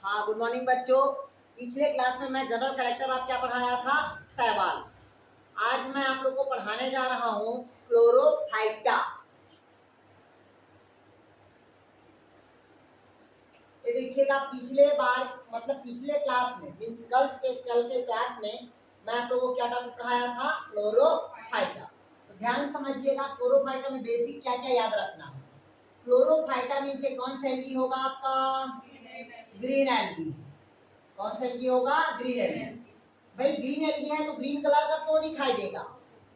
हाँ, good morning बच्चों। पिछले क्लास में मैं जनरल कैरेक्टर आप क्या पढ़ाया था? सवाल। आज मैं आप लोग को पढ़ाने जा रहा हूँ क्लोरोफाइटा। ये देखिएगा, पिछले बार मतलब पिछले क्लास में मीन्स कल के क्लास में मैं आप लोगों को क्या टॉपिक पढ़ाया था? क्लोरोफाइटा। तो ध्यान समझिएगा, क्लोरोफाइटा में बेसिक क्या क्या याद रखना है। क्लोरोफाइटा मीन्स कौन सा एल्गी होगा आपका? Green algae. कौन सा एल्गी होगा? Green algae. भाई ग्रीन एल्गी है तो ग्रीन कलर का क्यों दिखाई देगा?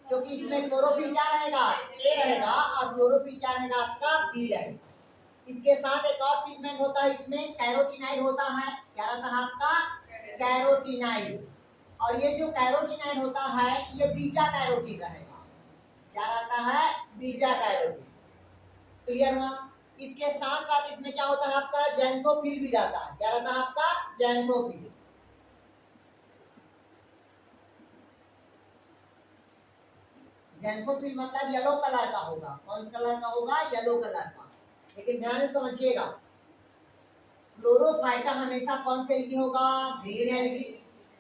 क्योंकि इसमें क्लोरोफिल क्या रहेगा? ए रहेगा, और क्लोरोफिल क्या रहेगा आपका? बी रहेगा। इसके साथ एक और पिगमेंट होता है, इसमें कैरोटीनाइड होता है। क्या रहता है आपका? कैरोटीनाइड। और ये जो कैरोटीनाइड होता है ये बीटा कैरोटीन रहेगा। क्या रहता है? Beta carotene. क्लियर हुआ? इसके साथ साथ इसमें क्या होता है आपका? जैंथोफिल भी रहता है। क्या रहता है आपका? जैंथोफिल। जैंथोफिल मतलब येलो कलर का होगा। कौन सा कलर का होगा? येलो कलर का। लेकिन ध्यान से समझिएगा, क्लोरोफाइटा हमेशा कौन से एल्गी होगा? Green algae.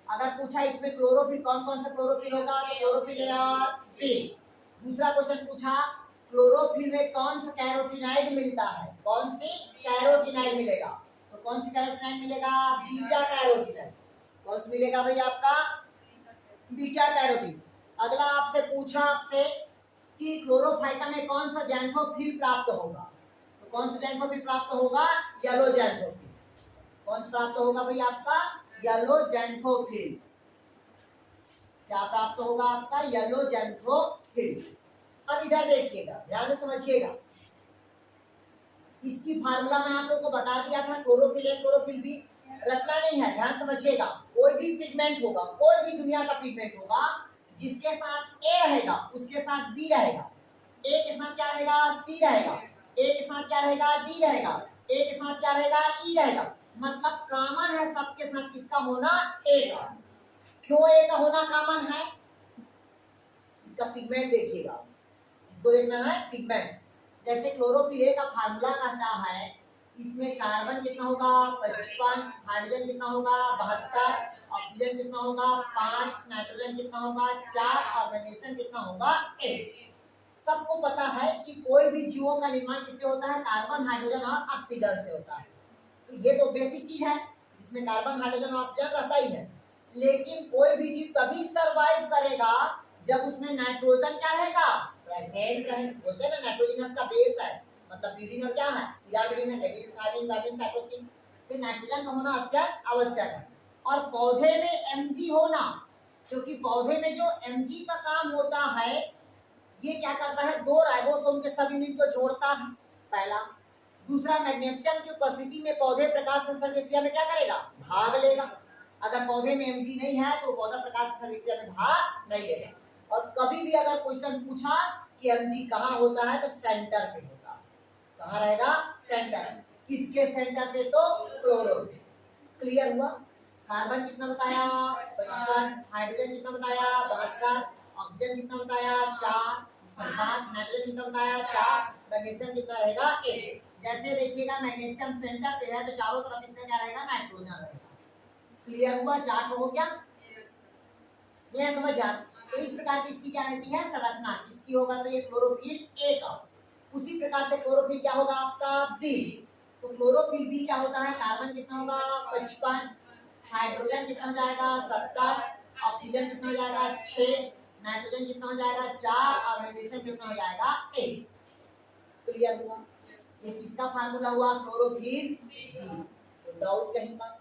अगर पूछा इसमें क्लोरोफिल कौन कौन सा क्लोरोफिल होगा तो क्लोरोफिल यार पी। दूसरा क्वेश्चन पूछा क्लोरोफिल में कौन सा कैरोटीनाइड मिलता है? कौन सी कैरोटीनाइड मिलेगा? तो कौन सी कैरोटीनाइड मिलेगा? Beta carotenoid. कौन सा मिलेगा भाई आपका? Beta carotene. अगला आपसे पूछा आपसे कि क्लोरोफाइटा में कौन सा जैंथोफिल प्राप्त होगा? तो कौन सा जैंथोफिल प्राप्त होगा? Yellow xanthophyll. कौन सा प्राप्त होगा भाई आपका? Yellow xanthophyll. क्या प्राप्त होगा आपका? Yellow xanthophyll. अब इधर देखिएगा, ध्यान से समझिएगा, इसकी फार्मूला मैं आप लोग को बता दिया था। क्लोरोफिल ए क्लोरोफिल बी रटना नहीं है, ध्यान समझिएगा। कोई भी पिगमेंट होगा, कोई भी दुनिया का पिगमेंट होगा, जिसके साथ ए रहेगा उसके साथ बी रहेगा, ए के साथ क्या रहेगा? सी रहेगा, ए के साथ क्या रहेगा? डी रहेगा, ए के साथ क्या रहेगा? ई रहेगा। मतलब कॉमन है सबके साथ किसका होना? ए का। क्यों ए का होना कॉमन है? इसका पिगमेंट देखिएगा, इसको देखना है पिगमेंट। जैसे क्लोरोफिल ए का फार्मूला कहता है, इसमें कार्बन कितना होगा? 55, हाइड्रोजन कितना होगा? 72, ऑक्सीजन कितना होगा? 5, नाइट्रोजन कितना होगा? 4, और मैग्नीशियम कितना होगा? 8। सबको पता है कि कोई भी जीवों का निर्माण किससे होता है? कार्बन, हाइड्रोजन और ऑक्सीजन से होता है। तो ये तो बेसिक चीज है, जिसमें कार्बन, हाइड्रोजन और ऑक्सीजन रहता ही है। लेकिन कोई भी जीव तभी सरवाइव करेगा जब उसमें नाइट्रोजन क्या रहेगा? प्रेजेंट रहेगा। बोलते हैं ना नाइट्रोजनस का बेस है, मतलब प्यूरिन और क्या है? पिरामिडिन है, एडिन, थायमिन, कार्बन, साइटोसिन। तो नाइट्रोजन का होना अत्यंत आवश्यक है। और पौधे में Mg होना, क्योंकि पौधे में जो Mg का काम होता है, ये क्या करता है? दो राइबोसोम के सब यूनिट को जोड़ता है, पहला। दूसरा, मैग्नीशियम की उपस्थिति में पौधे प्रकाश संश्लेषण की क्रिया में क्या करेगा? भाग लेगा। अगर पौधे में Mg नहीं है तो पौधा प्रकाश संश्लेषण की क्रिया में भाग नहीं लेगा। और कभी भी अगर क्वेश्चन पूछा कि Mg कहाँ होता है तो सेंटर पे होता है। कहाँ रहेगा? सेंटर। किसके सेंटर पे? तो क्लोरोफिल। क्लियर हुआ? कार्बन कितना बताया? 55, हाइड्रोजन कितना बताया? 72, ऑक्सीजन कितना बताया? 4, 5, नाइट्रोजन कितना बताया? 4, मैग्नीशियम कितना रहेगा? 8। जैसे देखिएगा मैग्नीशियम सेंटर पे है तो चारों तरफ इसका क्या रहेगा? नाइट्रोजन रहेगा। क्लियर हुआ? चार्ट हो गया? मैं समझ आ। तो इस प्रकार की इसकी क्या रहती है? संरचना। इसकी होगा तो ये क्लोरोफिल ए का। उसी प्रकार से क्लोरोफिल क्या होगा आपका? बी। तो क्लोरोफिल बी क्या होता है? कार्बन कितना होगा? 55, हाइड्रोजन कितना हो जाएगा? 70, ऑक्सीजन कितना हो जाएगा? 6, नाइट्रोजन कितना हो जाएगा? 4, और मैग्नीशियम कितना हो जाएगा? 8। क्लियर हुआ? ये किसका फार्मूला हुआ? Chlorophyll B. तो डाउट कहीं का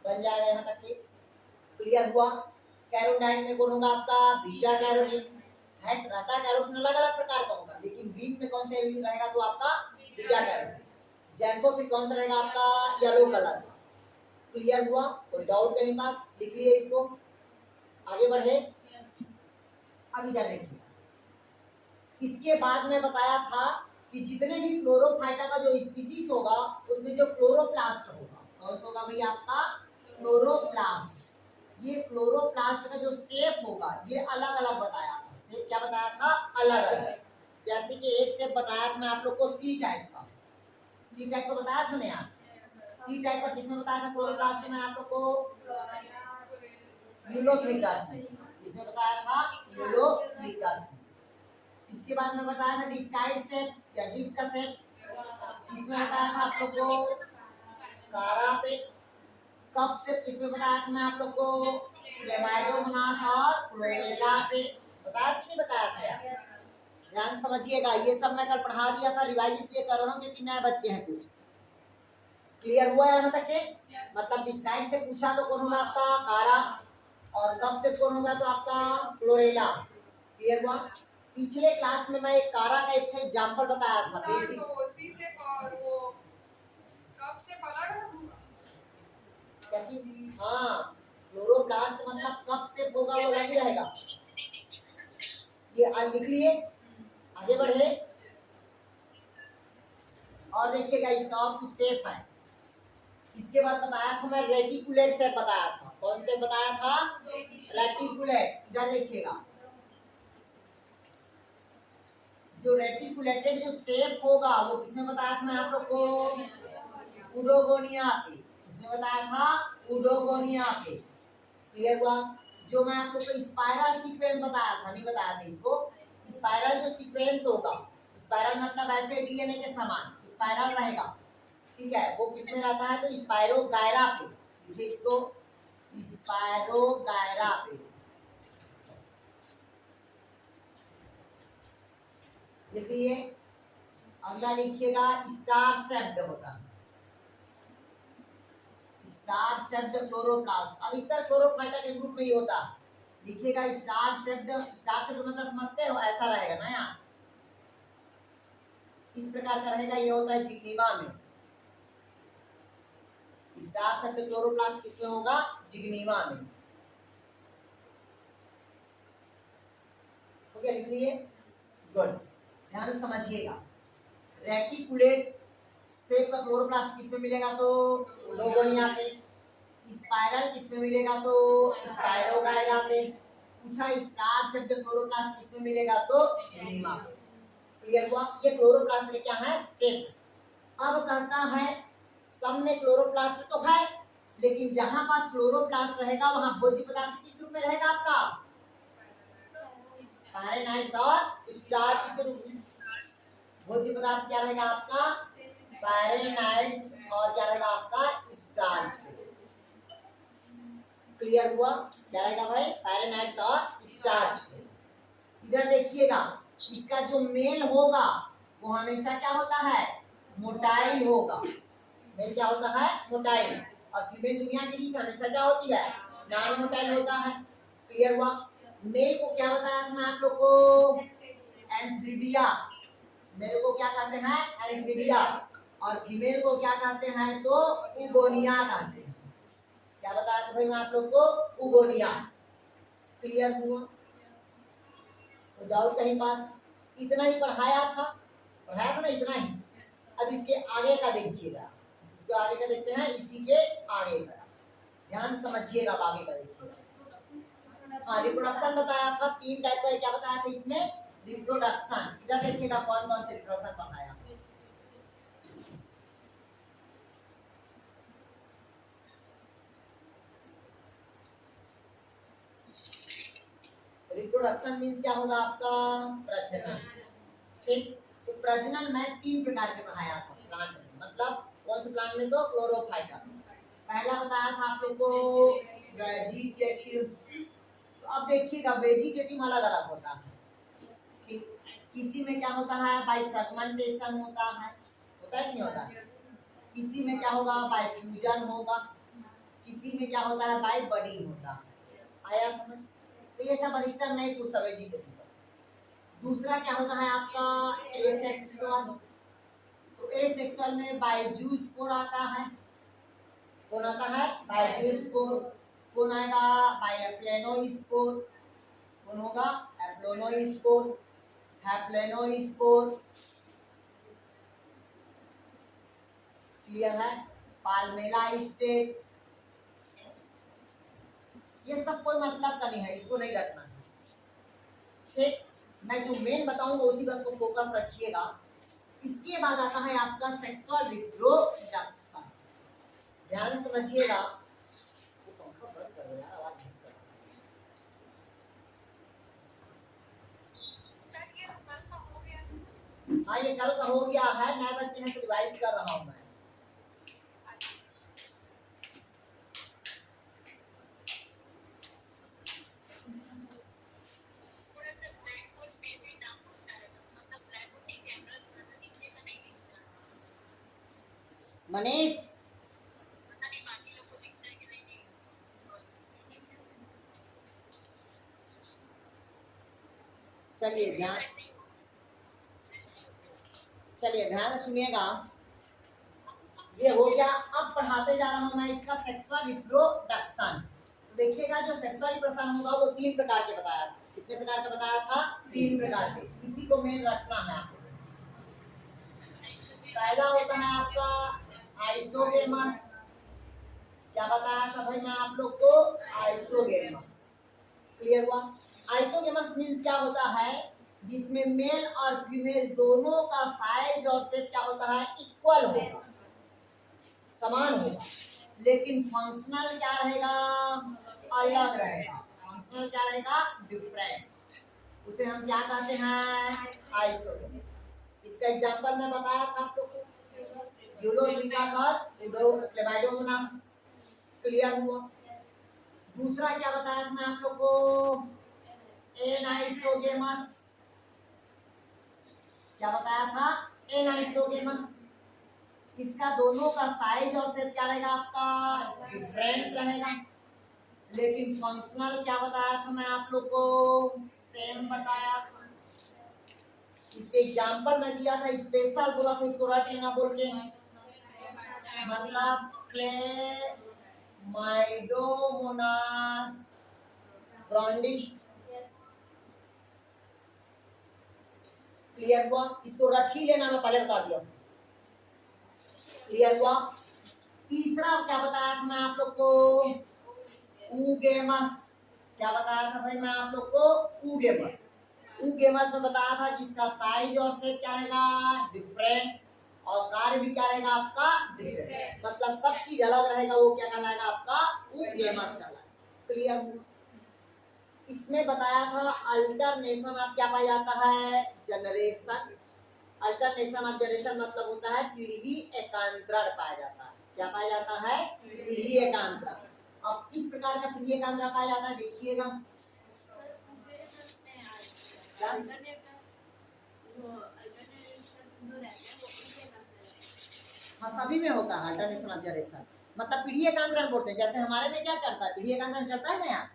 बन जाएगा यहाँ तक के। क्लियर हुआ? कैरोटीन में कौन होगा आपका? बीटा कैरोटीन है। रहता है कैरोटीन अलग अलग प्रकार का होगा, लेकिन ग्रीन में कौन सा एलिमेंट रहेगा तो आपका बीटा कैरोटीन। जैंथोफिल कौन सा रहेगा आपका? येलो कलर का। क्लियर हुआ? कोई डाउट कहीं पास? लिख लिए इसको, आगे बढ़े। अब इधर देखिए, इसके बाद में बताया था कि जितने भी क्लोरोफाइटा का जो स्पीसीज होगा उसमें जो क्लोरोप्लास्ट होगा, कौन सा होगा भाई आपका? क्लोरोप्लास्ट। ये क्लोरोप्लास्ट का जो शेप होगा ये अलग अलग बताया था। शेप क्या बताया था? अलग अलग। जैसे कि एक शेप बताया था मैं आप लोग को सी टाइप का। सी टाइप का बताया था ना यार? सी टाइप का किसमें बताया था क्लोरोप्लास्ट में आप लोग को? यूलोथ्रिकस में। इसमें बताया था यूलोथ्रिकस में। इसके बाद में बताया था डिस्काइड सेप या डिस्क सेप, इसमें बताया था आप लोग को कारा पे। कप सेप किसमें बताया था मैं आप लोग को? क्लेमाइडोमोनास और क्लोरेला पे। बताया कि नहीं बताया था यार? ध्यान समझिएगा, ये सब मैं कल पढ़ा दिया था, रिवाइज इसलिए कर रहा हूँ क्योंकि नए बच्चे हैं कुछ। क्लियर हुआ यहाँ तक के? मतलब डिस्काइड से पूछा तो कौन होगा आपका? कारा, और कप से कौन होगा तो आपका क्लोरेला। क्लियर हुआ? पिछले क्लास में मैं एक कारा का एक एग्जांपल बताया था बेसिक। तो सी से और वो कप से अलग होगा क्या चीज? हाँ, क्लोरोप्लास्ट मतलब कप से होगा वो अलग ही रहेगा। ये लिख लिए, आगे बढ़े और देखिएगा इसका और कुछ शेप है। इसके बाद बताया था मैं रेटिकुलेट शेप बताया था। कौन से बताया था? रेटिकुलेट। इधर देखिएगा, जो रेटिकुलेटेड जो शेप होगा वो किसमें बताया था मैं आप लोग को? उडोगोनिया पे। इसमें बताया था उडोगोनिया पे। क्लियर हुआ? जो मैं आप लोग को स्पाइरल सीक्वेंस बताया था, नहीं बताया था इसको? स्पाइरल जो सीक्वेंस होगा, स्पाइरल मतलब ऐसे डीएनए के समान स्पाइरल रहेगा, ठीक है? वो किसमें रहता है तो स्पाइरो गायरा पे। देखिए इसको, स्पाइरो गायरा पे लिखिए। अगला लिखिएगा स्टार शेप्ड होता है। स्टार शेप्ड क्लोरोप्लास्ट अधिकतर क्लोरोप्लास्ट के ग्रुप में ही होता है। लिखिएगा स्टार शेप्ड। स्टार शेप्ड मतलब समझते हो? ऐसा रहेगा ना यार, इस प्रकार का रहेगा। ये होता है जिग्नीवा में। स्टार शेप्ड क्लोरोप्लास्ट किसमें होगा? जिग्नीवा में। हो गया? लिख लिए? गुड, ध्यान से समझिएगा। रेटिकुलेट शेप का क्लोरोप्लास्ट किसमें मिलेगा तो उडोगोनिया पे। स्पाइरल किसमें मिलेगा तो स्पाइरोगायरा पे। पूछा स्टार शेप्ड क्लोरोप्लास्ट किसमें मिलेगा तो जिग्नीवा पे। क्लियर हुआ? ये क्लोरोप्लास्ट के क्या है? शेप। अब कहता है सब में क्लोरोप्लास्ट तो है, लेकिन जहां पास क्लोरोप्लास्ट रहेगा वहां भोज्य पदार्थ किस रूप में रहेगा आपका? पैरेनाइड्स और स्टार्च के रूप में। भोज्य पदार्थ क्या रहेगा आपका? पैरेनाइड्स और क्या रहेगा आपका? स्टार्च। क्लियर हुआ? क्या रहेगा भाई? पैरेनाइड्स और स्टार्च। इधर देखिएगा, इसका जो मेल होगा वो हमेशा क्या होता है? मोटाइल होगा। मेल क्या होता है? मोटाइल। और फीमेल दुनिया की रीत हमेशा क्या होती है? नॉन मोटाइल होता है। क्लियर हुआ? मेल को क्या बताया था मैं आप लोग को? एंथ्रिडिया। मेल को क्या कहते हैं? एंथ्रिडिया। और फीमेल को क्या कहते हैं तो उगोनिया कहते हैं। क्या बताया था भाई मैं आप लोग को? उगोनिया। क्लियर हुआ? तो डाउट कहीं पास? इतना ही पढ़ाया था ना, इतना ही। अब इसके आगे का देखिएगा, इसके आगे का देखते हैं, इसी के आगे का ध्यान समझिएगा। अब आगे का देखिएगा। हाँ, रिप्रोडक्शन बताया था, 3 टाइप का। क्या बताया था इसमें? रिप्रोडक्शन। इधर देखिएगा कौन कौन से रिप्रोडक्शन पढ़ाया। रिप्रोडक्शन मीन्स क्या होगा आपका? प्रजनन। ठीक, तो प्रजनन मैं 3 प्रकार के पढ़ाया था प्लांट में। मतलब कौन से प्लांट में तो क्लोरोफाइटा। पहला बताया था आप लोग को वेजिटेटिव। तो अब देखिएगा वेजिटेटिव अलग अलग होता है। ठीक, किसी में क्या होता है? बाय फ्रेगमेंटेशन होता है कि नहीं होता? किसी में क्या होगा? बाय फ्यूजन होगा। किसी में क्या होता है? बाय बडिंग होता है। आया समझ? तो ये सब अधिकतर नहीं पूछता वेजिटेटिव। दूसरा क्या होता है आपका? एसेक्सुअल। तो एसेक्सुअल में बायजूस्पोर आता है। कौन आता है? बायजूस्पोर। कौन आएगा? बायप्लेनोस्पोर। कौन होगा? एप्लोनोस्पोर, हैप्लेनोस्पोर। क्लियर है? पाल्मेला स्टेज। ये सब कोई मतलब का नहीं है, इसको नहीं रखना है। ठीक, मैं जो मेन बताऊंगा उसी बस को फोकस रखिएगा। इसके बाद आता है आपका सेक्सुअल रिप्रोडक्शन। ध्यान से समझिएगा। वो पंखा बंद करो यार, आवाज बहुत कर रहा सर ये कल का हो गया। है। हाँ ये कल का हो गया है, नए बच्चे हैं तो रिवाइज कर रहा हूँ मैं। थोड़ा सा ब्लैक बोर्ड पे भी नाम होता है, मतलब ब्लैक बोर्ड के कैमरा थोड़ा सा नीचे का नहीं दिखता, मनीष पता नहीं बाकी लोग को दिखता है कि नहीं। चलिए ध्यान से सुनिएगा। ये हो गया। अब पढ़ाते जा रहा हूं मैं इसका सेक्सुअल रिप्रोडक्शन। तो देखिएगा जो सेक्सुअल रिप्रोडक्शन होगा वो 3 प्रकार के बताया था। कितने प्रकार का बताया था? 3 प्रकार के। इसी को मेन रखना है आपको। पहला होता है आपका आइसोगेमस। क्या बताया था भाई मैं आप लोग को? आइसोगेमस। क्लियर हुआ? आइसोगेमस मीन्स क्या होता है? जिसमें मेल और फीमेल दोनों का साइज और शेप क्या होता है? इक्वल होगा, समान होगा, लेकिन फंक्शनल क्या रहेगा? अलग रहेगा। फंक्शनल क्या रहेगा? डिफरेंट। उसे हम क्या कहते हैं? आइसोगेमस। इसका एग्जांपल मैं बताया था आप लोग को, यूरोथ्रिकस और क्लेमाइडोमोनास। क्लियर हुआ? दूसरा क्या बताया था मैं आप लोग को? एनाइसोगेमस। क्या बताया था? एनाइसोगेमस। इसका दोनों का साइज और शेप क्या रहेगा? आपका डिफरेंट रहेगा, लेकिन फंक्शनल क्या बताया था मैं आप लोग को? सेम बताया था। इसके एग्जांपल मैं दिया था, स्पेशल बोला था, इसको रट लेना बोल के, मतलब क्लेमाइडोमोनास ब्रांडी। क्लियर हुआ? इसको रट ही लेना, मैं पहले बता दिया। क्लियर हुआ? तीसरा क्या बताया था मैं आप लोग को? ऊगेमस। क्या बताया था भाई मैं आप लोग को? ऊगेमस। ऊगेमस में बताया था कि इसका साइज और शेप क्या रहेगा? डिफरेंट, और कार्य भी क्या रहेगा आपका? डिफरेंट। मतलब सब चीज अलग रहेगा, वो क्या कहलाएगा? आपका ऊगेमस कहलाएगा। क्लियर हुआ? इसमें बताया था अल्टरनेशन ऑफ क्या पाया जाता है? जनरेशन। अल्टरनेशन ऑफ जनरेशन मतलब होता है पीढ़ी एकांतरण पाया जाता है। क्या पाया जाता है? पीढ़ी एकांतरण। अब किस प्रकार का पीढ़ी एकांतरण पाया जाता है देखिएगा। क्या? हाँ सभी में होता है अल्टरनेशन ऑफ जनरेशन, मतलब पीढ़ी एकांतरण बोलते हैं। जैसे हमारे में क्या चलता है? पीढ़ी एकांतरण चलता है ना यार,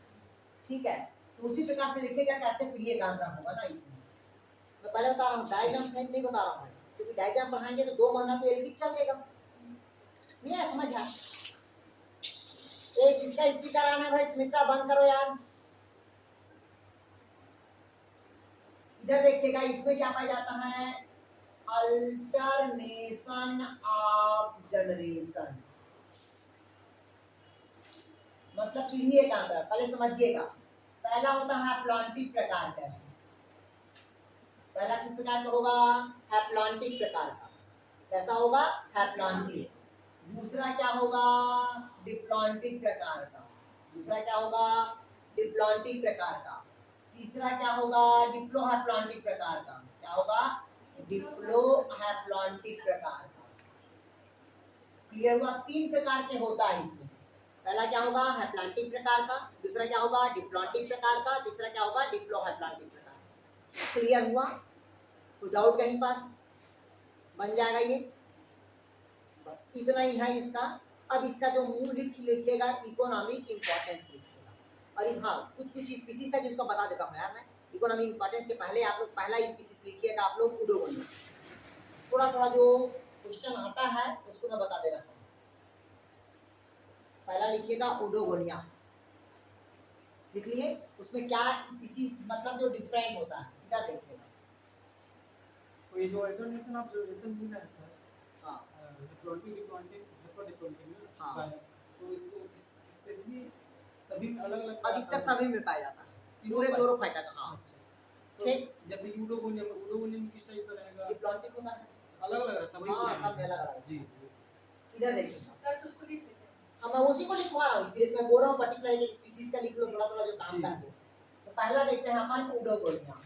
ठीक है? तो उसी प्रकार से देखिएगा कैसे पीढ़ी एकांतरण होगा ना। इसमें मैं पहले बता रहा हूँ, डायग्राम सहित नहीं बता रहा हूँ, क्योंकि डायग्राम पढ़ाएंगे तो 2 महीना तो एलगी चल देगा। नहीं है समझ आ? एक इसका स्पीकर आना है भाई, सुमित्रा बंद करो यार। इधर देखिएगा, इसमें क्या पाया जाता है? अल्टरनेशन ऑफ जनरेशन, मतलब पीढ़ी एकांतरण। पहले समझिएगा, पहला होता है प्लांटिक प्रकार का। पहला किस प्रकार का होगा? हैप्लॉन्टिक प्रकार का। कैसा होगा? हैप्लॉन्टिक। दूसरा क्या होगा? डिप्लॉन्टिक प्रकार का। दूसरा क्या होगा? डिप्लॉन्टिक प्रकार का। तीसरा क्या होगा? डिप्लोहैप्लॉन्टिक प्रकार का। क्या होगा? डिप्लोहैप्लॉन्टिक प्रकार का। क्लियर हुआ? 3 प्रकार के होता है इसमें। पहला क्या होगा? हैप्लॉन्टिक प्रकार का। दूसरा क्या होगा? डिप्लॉन्टिक प्रकार का। तीसरा क्या होगा? डिप्लोहैप्लॉन्टिक प्रकार का। क्लियर हुआ? कोई डाउट कहीं पास? बन जाएगा ये, बस इतना ही है इसका। अब इसका जो मूल लिखिएगा, इकोनॉमिक इंपॉर्टेंस लिखिएगा। और इस हाँ कुछ स्पीसीज है जिसको बता देता हूँ यार मैं। इकोनॉमिक इंपॉर्टेंस के पहले आप लोग पहला स्पीसीज लिखिएगा आप लोग, उडोगोनिया। थोड़ा थोड़ा जो क्वेश्चन आता है उसको मैं बता दे रहा हूँ। पहला लिखिएगा उडोगोनिया, लिख लिए। उसमें क्या स्पीसीज मतलब जो डिफरेंट होता है, इधर देखिएगा। तो ये जो अल्टरनेशन ऑफ जनरेशन भी है सर, हाँ डिप्लॉन्टिक हाँ, तो इसको स्पेशली सभी में अलग अलग अधिकतर सभी में पाया जाता है, पूरे क्लोरोफाइटा का। हाँ तो ठीक। जैसे यूडोगोनियम किस टाइप का रहेगा? डिप्लॉन्टिक होता है, अलग अलग रहता है हाँ सब में अलग अलग। जी। इधर देखिए, सर तो उसको लिख लेते हैं। उसी को लिखवा रहा हूँ, इसलिए मैं बोल रहा हूँ पर्टिकुलर एक स्पीसीज का लिख लो, थोड़ा थोड़ा जो काम का है वो। तो पहला देखते हैं अपन उडोगोनिया।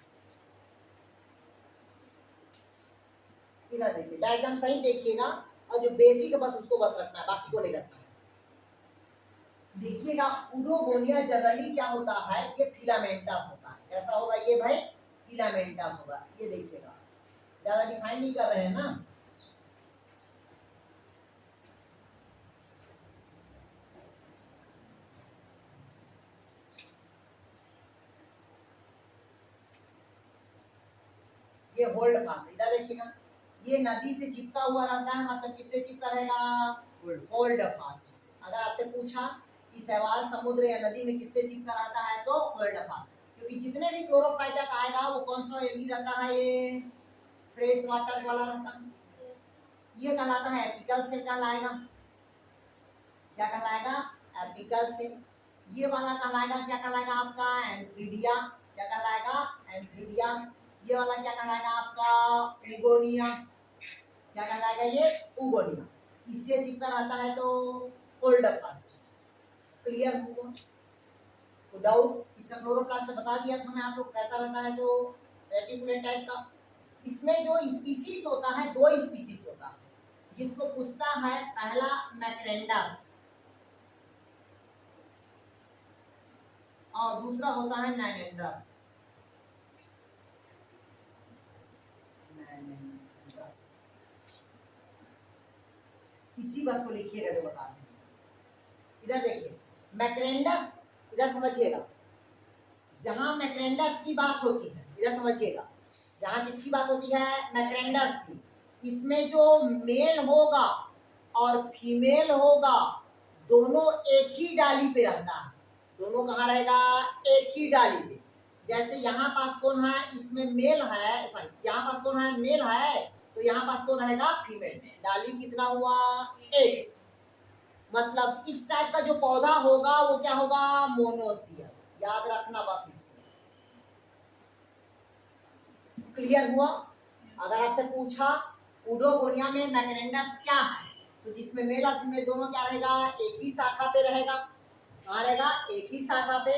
इधर देखिए, डायग्राम सही देखिएगा, और जो बेसिक है बस उसको बस रखना है, बाकी को नहीं रखना है। देखिएगा उडोगोनिया जनरली क्या होता है, ये फिलामेंटस होता है। कैसा होगा ये भाई? फिलामेंटस होगा। ये देखिएगा, ज्यादा डिफाइन नहीं कर रहे हैं ना। ये होल्ड फास्ट, इधर देखिएगा, ये नदी से चिपका हुआ रहता है, मतलब किससे चिपका रहेगा? होल्ड फास्ट से। अगर आपसे पूछा कि शैवाल समुद्र या नदी में किससे चिपका रहता है, तो होल्ड फास्ट, क्योंकि जितने भी क्लोरोफाइटक आएगा वो कौन सा एल्गी रहता है? ये फ्रेश वाटर वाला रहता है। ये कहलाता है एपिकल सेल कहलाएगा। क्या कहलाएगा? Apical cell. ये वाला कहलाएगा, क्या कहलाएगा आपका? एंथ्रिडिया। क्या कहलाएगा? एंथ्रिडिया। ये वाला क्या कहलाएगा आपका? उगोनिया। क्या कहलाएगा ये? उगोनिया। इससे चिपका रहता है तो होल्ड फास्ट। क्लियर हुआ? तो डाउट, इसका क्लोरोप्लास्ट बता दिया था मैं आपको कैसा रहता है, तो रेटिकुलेट टाइप का। इसमें जो स्पीसीज होता है, दो स्पीसीज होता है, जिसको पूछता है पहला मैक्रेंडस और दूसरा होता है नाइनेंड्रस। इसी बस को लिखिएगा जो बता रहे हैं। इधर देखिए मैक्रेंडस, इधर समझिएगा, जहां मैक्रेंडस की बात होती है, इधर समझिएगा, जहां किसकी बात होती है? मैक्रेंडस की। इसमें जो मेल होगा और फीमेल होगा, दोनों एक ही डाली पे रहता है। दोनों कहाँ रहेगा? एक ही डाली पे। जैसे यहाँ पास कौन है? इसमें मेल है, सॉरी, यहाँ पास कौन है? मेल है, तो यहाँ पास कौन रहेगा? फीमेल में। डाली कितना हुआ? एक। मतलब इस टाइप का जो पौधा होगा वो क्या होगा? मोनोसियस। याद रखना बस इसको। क्लियर हुआ? अगर आपसे पूछा उडोगोनिया में मैक्रेंडस क्या है, तो जिसमें मेल और फीमेल दोनों क्या रहेगा? एक ही शाखा पे रहेगा। कहाँ रहेगा? एक ही शाखा पे।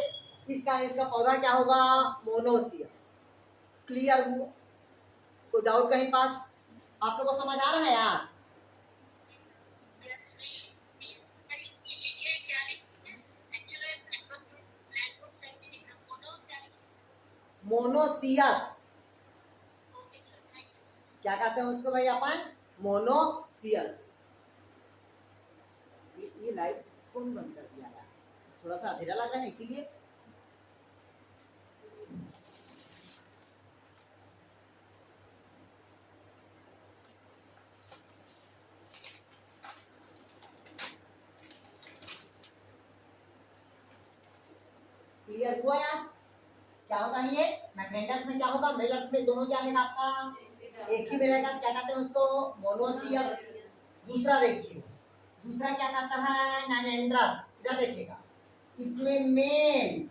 इस कारण इसका पौधा क्या होगा? मोनोसियस। क्लियर हुआ? कोई डाउट कहीं पास? आप लोगों को समझ आ रहा है यार? मोनोसियस। क्या कहते हैं उसको भाई अपन? मोनोसियस। ये लाइट कौन बंद कर दिया यार? थोड़ा सा अंधेरा लग रहा है ना, इसीलिए। क्लियर हुआ यार? क्या होता है ये? मैग्नेटस में क्या होगा? मेल और फीमेल दोनों क्या रहेगा आपका? एक ही में रहेगा। क्या कहते हैं उसको? मोनोसियस। दूसरा देखिए, दूसरा क्या कहता है? नाइनेंड्रस। इधर देखिएगा, इसमें मेल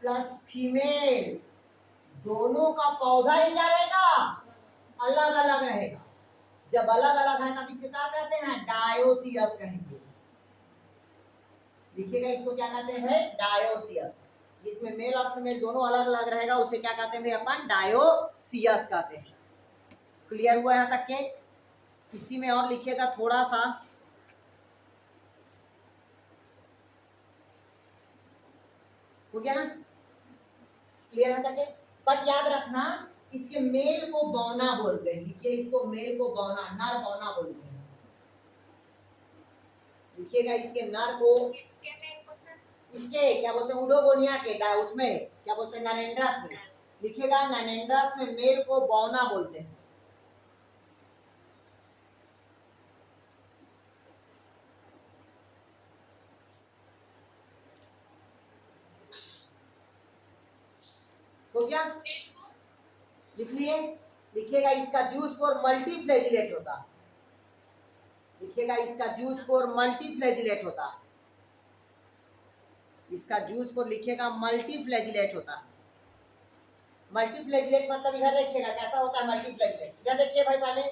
प्लस फीमेल दोनों का पौधा ही क्या रहेगा? अलग अलग रहेगा। जब अलग अलग है तब इसके क्या कहते हैं? डायोसियस कहेंगे। देखिएगा, इसको क्या कहते हैं? डायोसियस। इसमें मेल और फीमेल दोनों अलग अलग रहेगा, उसे क्या कहते हैं अपन? डायोसियस कहते हैं। क्लियर हुआ यहाँ तक के? इसी में और लिखिएगा थोड़ा सा, हो गया ना? क्लियर है तक के? बट याद रखना, इसके मेल को बौना बोलते हैं। लिखिए इसको, मेल को बौना, नर बौना बोलते हैं। लिखिएगा इसके नर को, इसके क्या बोलते हैं? उडोगोनिया के उसमें क्या बोलते हैं? नाइनेंड्रस में। लिखिएगा नाइनेंड्रस में मेल को बौना बोलते हैं। हो गया? लिख लिए? लिखिएगा इसका जूस पोर मल्टीफ्लैजिलेट होता है। लिखिएगा इसका जूस पोर मल्टीफ्लैजिलेट होता है। इसका जूस पोर लिखिएगा मल्टीफ्लैजिलेट होता है। मल्टीफ्लैजिलेट मतलब इधर देखिएगा कैसा होता है मल्टीफ्लैजिलेट। इधर देखिए भाई, पहले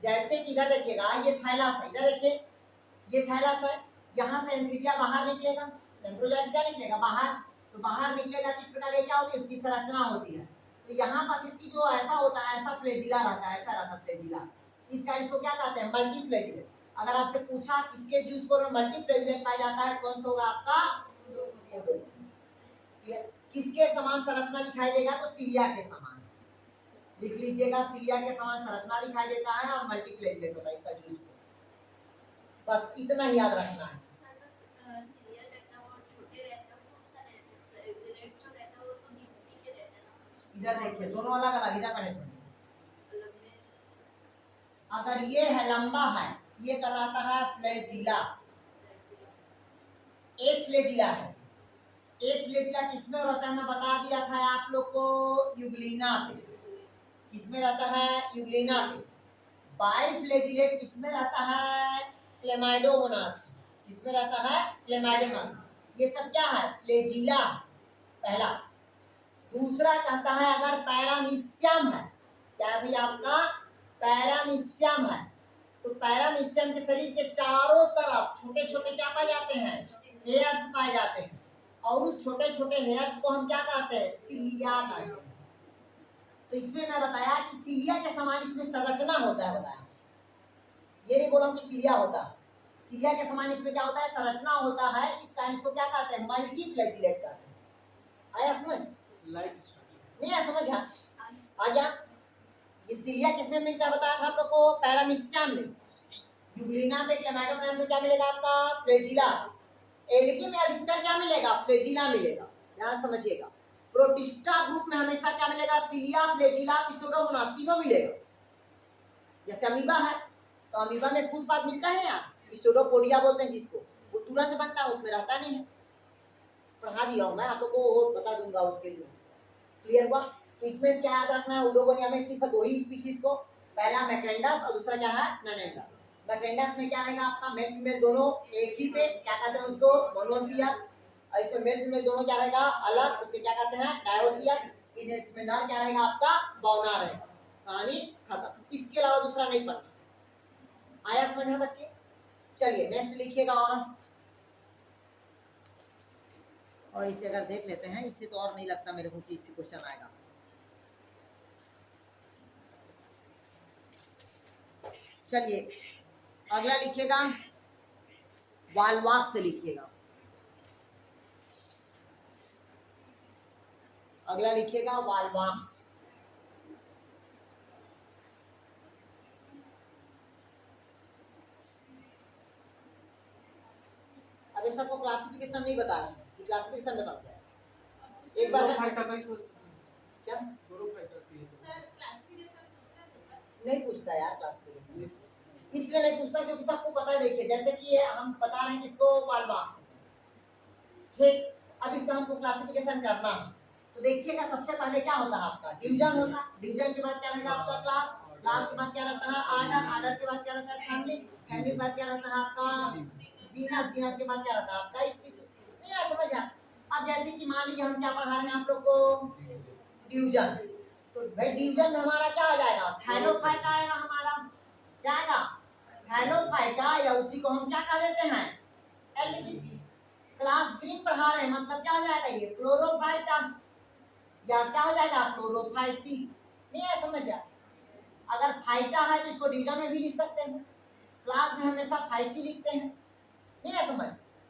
जैसे कि इधर देखिएगा, ये थैलस है। इधर देखिए, ये थैलस है, यहाँ से एंथीडिया बाहर निकलेगा, एंथ्रोजाइट्स क्या निकलेगा बाहर, तो बाहर निकलेगा तो इस प्रकार ये क्या होती है, उसकी संरचना होती है। तो यहाँ पास इसकी जो ऐसा होता है, ऐसा फ्लैजिला रहता है, ऐसा रहता है फ्लैजिला, इस कारण इसको क्या कहते हैं, मल्टी फ्लैजिलेट। अगर आपसे पूछा किसके जूस को मल्टी फ्लैजिलेट पाया जाता है, कौन सा होगा आपका, किसके समान संरचना दिखाई देगा, तो सीलिया के समान, लिख लीजिएगा, सीलिया के समान संरचना दिखाई देता है और मल्टी फ्लैजिलेट होता है इसका जूस को, बस इतना ही याद रखना है। इधर देखिए दोनों अलग अलग, इधर पढ़े सुनिए। अगर ये है लंबा है, ये कहलाता है फ्लैजिला, एक फ्लैजिला है। एक फ्लैजिला किसमें रहता है, मैं बता दिया था आप लोग को, यूग्लिना पे, किसमें रहता है, यूग्लिना पे। बाइफ्लैजिलेट किसमें रहता है, क्लेमाइडोमोनास, किसमें रहता है, क्लेमाइडोमोनास। ये सब क्या है, फ्लैजिला पहला। दूसरा कहता है अगर पैरामीशियम है, क्या है भाई आपका, पैरामीशियम है, तो पैरामीशियम के शरीर के चारों तरफ छोटे छोटे क्या पाए जाते हैं, हेयर्स पाए जाते हैं, और उस छोटे छोटे हेयर्स को हम क्या कहते हैं, सिलिया कहते हैं। तो इसमें मैं बताया कि सिलिया के समान इसमें संरचना होता है, बताया, ये नहीं बोला कि सिलिया होता है, सिलिया के समान इसमें क्या होता है, संरचना होता है, इस कारण इसको क्या कहते हैं, मल्टी फ्लैजिलेट कहते हैं। आया समझ, नहीं आया समझ, आ गया। ये सिलिया किसमें मिलता है बताया था आप लोग को, पैरामीशियम में, यूग्लिना में, क्लेमाइडोमोनास में क्या मिलेगा आपका, फ्लैजिला। एल्गी में अधिकतर क्या मिलेगा, फ्लैजिला मिलेगा, ध्यान समझिएगा। प्रोटिस्टा ग्रुप में हमेशा क्या मिलेगा, सिलिया, फ्लैजिला, पिसोडोमोनास तीनों मिलेगा। जैसे अमीबा है, तो अमीबा में फूल पात मिलता है ना, पिसोडोपोडिया बोलते हैं जिसको, वो तुरंत बनता है, उसमें रहता नहीं है, पढ़ा दिया हूं मैं आप लोग को, बता दूंगा उसके लिए, क्लियर हुआ। तो इसमें क्या याद रखना है, उडोगोनिया में सिर्फ दो ही स्पीसीज को, पहला मैक्रेंडस और दूसरा क्या है, नैनेंडस। मैक्रेंडस में क्या रहेगा आपका, मेल फीमेल दोनों एक ही पे, क्या कहते हैं उसको, मोनोसियस, और इसमें मेल फीमेल दोनों क्या रहेगा अलग, उसके क्या कहते हैं, डायोसियस। इसमें नर क्या रहेगा आपका, बौना रहेगा। कहानी खत्म, इसके अलावा दूसरा नहीं पढ़ना। आया समझ तक के, चलिए नेक्स्ट लिखिएगा। और इसे अगर देख लेते हैं, इससे तो और नहीं लगता मेरे को कि इससे क्वेश्चन आएगा। चलिए अगला लिखिएगा, वाल्वाक्स से लिखिएगा, अगला लिखिएगा वाल्वाक्स। अब ये सबको क्लासिफिकेशन नहीं बता रहे कि क्लासिफिकेशन बता दिया, एक बार क्या नहीं पूछता यार क्लासिफिकेशन, इसलिए नहीं पूछता क्योंकि सबको पता है। देखिए जैसे कि हम बता रहे हैं किसको, वाल्वाक्स, ठीक। अब इसका हमको क्लासिफिकेशन करना है, तो देखिएगा सबसे पहले क्या होता है आपका, डिवीजन होता है, डिवीजन के बाद क्या रहेगा आपका क्लास, क्लास के बाद क्या रहता है आर्डर, आर्डर के बाद क्या रहता है फैमिली, फैमिली के बाद क्या रहता है आपका जीनस, जीनस के बाद क्या रहता है आपका स्पीशीज। नहीं है समझ आ। अब जैसे कि मान लीजिए हम क्या पढ़ा रहे हैं आप लोग को, डिवीजन, तो भाई डिवीजन में हमारा क्या आ जाएगा, थैलोफाइटा आएगा हमारा, क्या आएगा, थैलोफाइटा, या उसी को हम क्या कह देते हैं, एलिजिबिलिटी। क्लास ग्रीन पढ़ा रहे हैं मतलब क्या हो जाएगा, ये क्लोरोफाइटा, या क्या हो जाएगा क्लोरोफाइसी। नहीं है समझ आ। अगर फाइटा है तो इसको डिवीजन में भी लिख सकते हैं, क्लास में हमेशा फाइसी लिखते हैं। नहीं है समझ।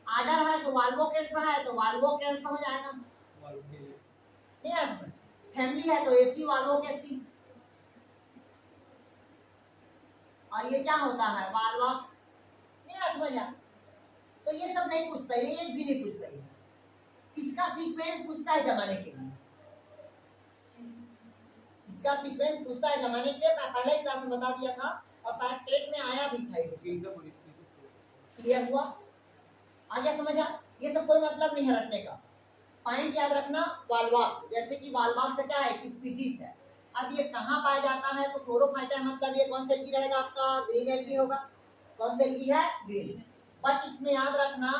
आर्डर है तो वाल्वोकेल्स है तो वाल्वोकेल्स हो जाएगा, नहीं है समझ। फैमिली है तो एसी वाल्वोकेसी, और ये क्या होता है वाल्वॉक्स। नहीं है समझ आ। तो ये सब नहीं पूछता, ये एक भी नहीं पूछता, ये इसका सीक्वेंस पूछता है जमाने के लिए, इसका सीक्वेंस पूछता है जमाने के लिए। मैं पहले ही क्लास में बता दिया था और शायद टेट में आया भी था ये। क्लियर हुआ, आगे समझ आ। ये सब कोई मतलब नहीं है रटने का, पॉइंट याद रखना। वाल्वॉक्स, जैसे कि वाल्वॉक्स क्या है, एक स्पीसीज है। अब ये कहाँ पाया जाता है, तो क्लोरोफाइटा, मतलब ये कौन सा एल्गी रहेगा आपका, ग्रीन एल्गी होगा। कौन सा एल्गी है, ग्रीन। बट इसमें याद रखना,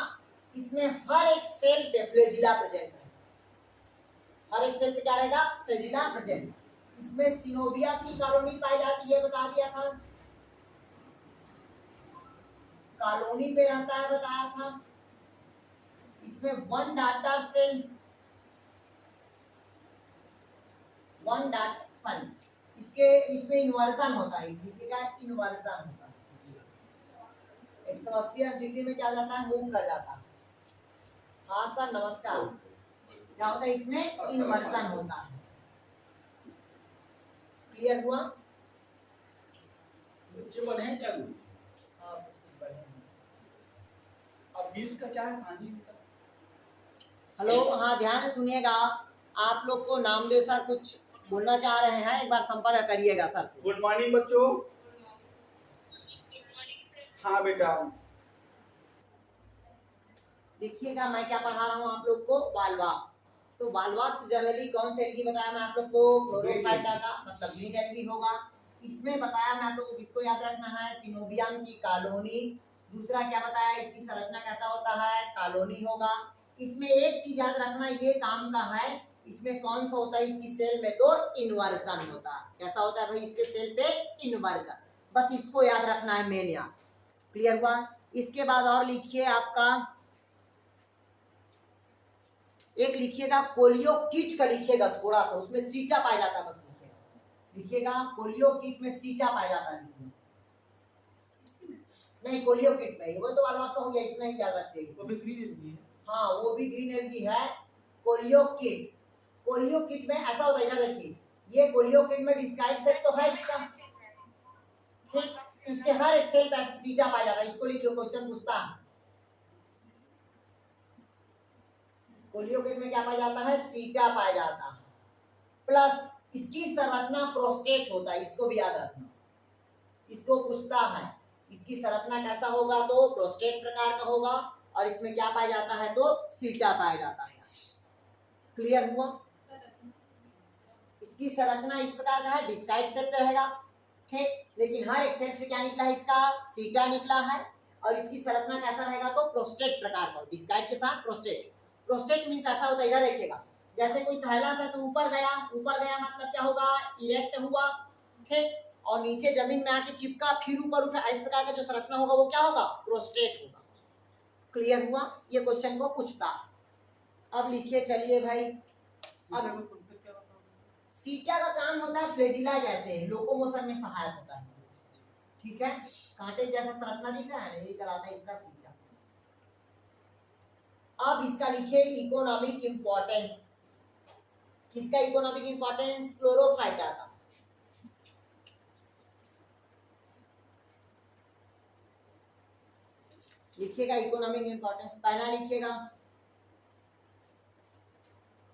इसमें हर एक सेल पे फ्लैजिला प्रेजेंट है, हर एक सेल पे क्या रहेगा, फ्लैजिला प्रेजेंट। इसमें सिनोविया की कॉलोनी पाई जाती है, बता दिया था। कॉलोनी पे रहता है बताया था। इसमें one daughter cell, one dot sorry इसके इसमें इन्वर्जन होता है, इसका इन्वर्जन होता है। 180 डिग्री में क्या हो जाता है, मूव कर जाता है। हाँ सर नमस्कार। क्या होता है इसमें, इन्वर्जन होता है। क्लियर हुआ? बच्चे बढ़े हैं क्या? हाँ कुछ बढ़े हैं। अब 20 का क्या है कहानी इनका? हेलो, हाँ ध्यान से सुनिएगा। आप लोग को नामदेव सर कुछ बोलना चाह रहे हैं, एक बार संपर्क करिएगा सर से। गुड मॉर्निंग बच्चों। हाँ बेटा। देखिएगा मैं क्या पढ़ा रहा हूँ आप लोग को, वाल्वाक्स। तो वाल्वाक्स जनरली कौन से एल्गी बताया मैं आप लोग को, क्लोरोफाइटा का मतलब ग्रीन एल्गी होगा। इसमें बताया मैं आप लोग को किसको याद रखना है, सिनोबियम की कॉलोनी। दूसरा क्या बताया, इसकी संरचना कैसा होता है, कॉलोनी होगा। इसमें एक चीज याद रखना, ये काम का है, इसमें कौन सा होता है इसकी सेल में, तो इन्वर्जन होता है। कैसा होता है भाई इसके सेल पे, इन्वर्जन। बस इसको याद रखना है, मेन याद। क्लियर हुआ? इसके बाद और लिखिए आपका एक लिखिएगा पोलियो किट का, लिखिएगा थोड़ा सा, उसमें सीटा पाया जाता है, बस लिखिएगा पोलियो किट में सीटा पाया जाता है। नहीं पोलियो किट में, वो तो वाला हो गया, इसमें ही याद रखिएगा। वो भी ग्रीन एल्गी है। हाँ वो भी ग्रीन एल्गी है। पोलियो किट, पोलियो किट में ऐसा होता है, इधर देखिए, ये पोलियो किट में डिस्काइड सेट तो है इसका, ठीक, इसके हर एक सेल पे ऐसे सीटा पाया जाता है। इसको लिख लो, क्वेश्चन पूछता है पोलियो किट में क्या पाया जाता है, सीटा पाया जाता है। प्लस इसकी संरचना प्रोस्टेट होता है, इसको भी याद रखना। इसको पूछता है इसकी संरचना कैसा होगा, तो प्रोस्टेट प्रकार का होगा, और इसमें क्या पाया जाता है, तो सीटा पाया जाता है। क्लियर हुआ? इसकी संरचना इस प्रकार का है, डिस्काइड सेट रहेगा, ठीक, लेकिन हर एक सेल से क्या निकला है, इसका सीटा निकला है। और इसकी संरचना कैसा रहेगा, तो प्रोस्टेट प्रकार का, डिस्काइड के साथ प्रोस्टेट। प्रोस्टेट मींस ऐसा होता है, इधर देखिएगा, जैसे कोई थैला से तो ऊपर गया मतलब क्या होगा, इरेक्ट हुआ, ठीक, और नीचे जमीन में आके चिपका, फिर ऊपर उठा, इस प्रकार का जो संरचना होगा वो क्या होगा, प्रोस्टेट होगा। क्लियर हुआ? ये क्वेश्चन को पूछता है। अब लिखिए चलिए भाई, अब सीटा का काम होता है फ्लैजिला जैसे, लोकोमोशन में सहायक होता है, ठीक है, कांटे जैसा संरचना दिख रहा है ना, ये कहलाता है इसका सीटा। अब इसका लिखिए इकोनॉमिक इंपॉर्टेंस। किसका इकोनॉमिक इंपॉर्टेंस, क्लोरोफाइटा का। लिखिएगा इकोनॉमिक इंपॉर्टेंस, पहला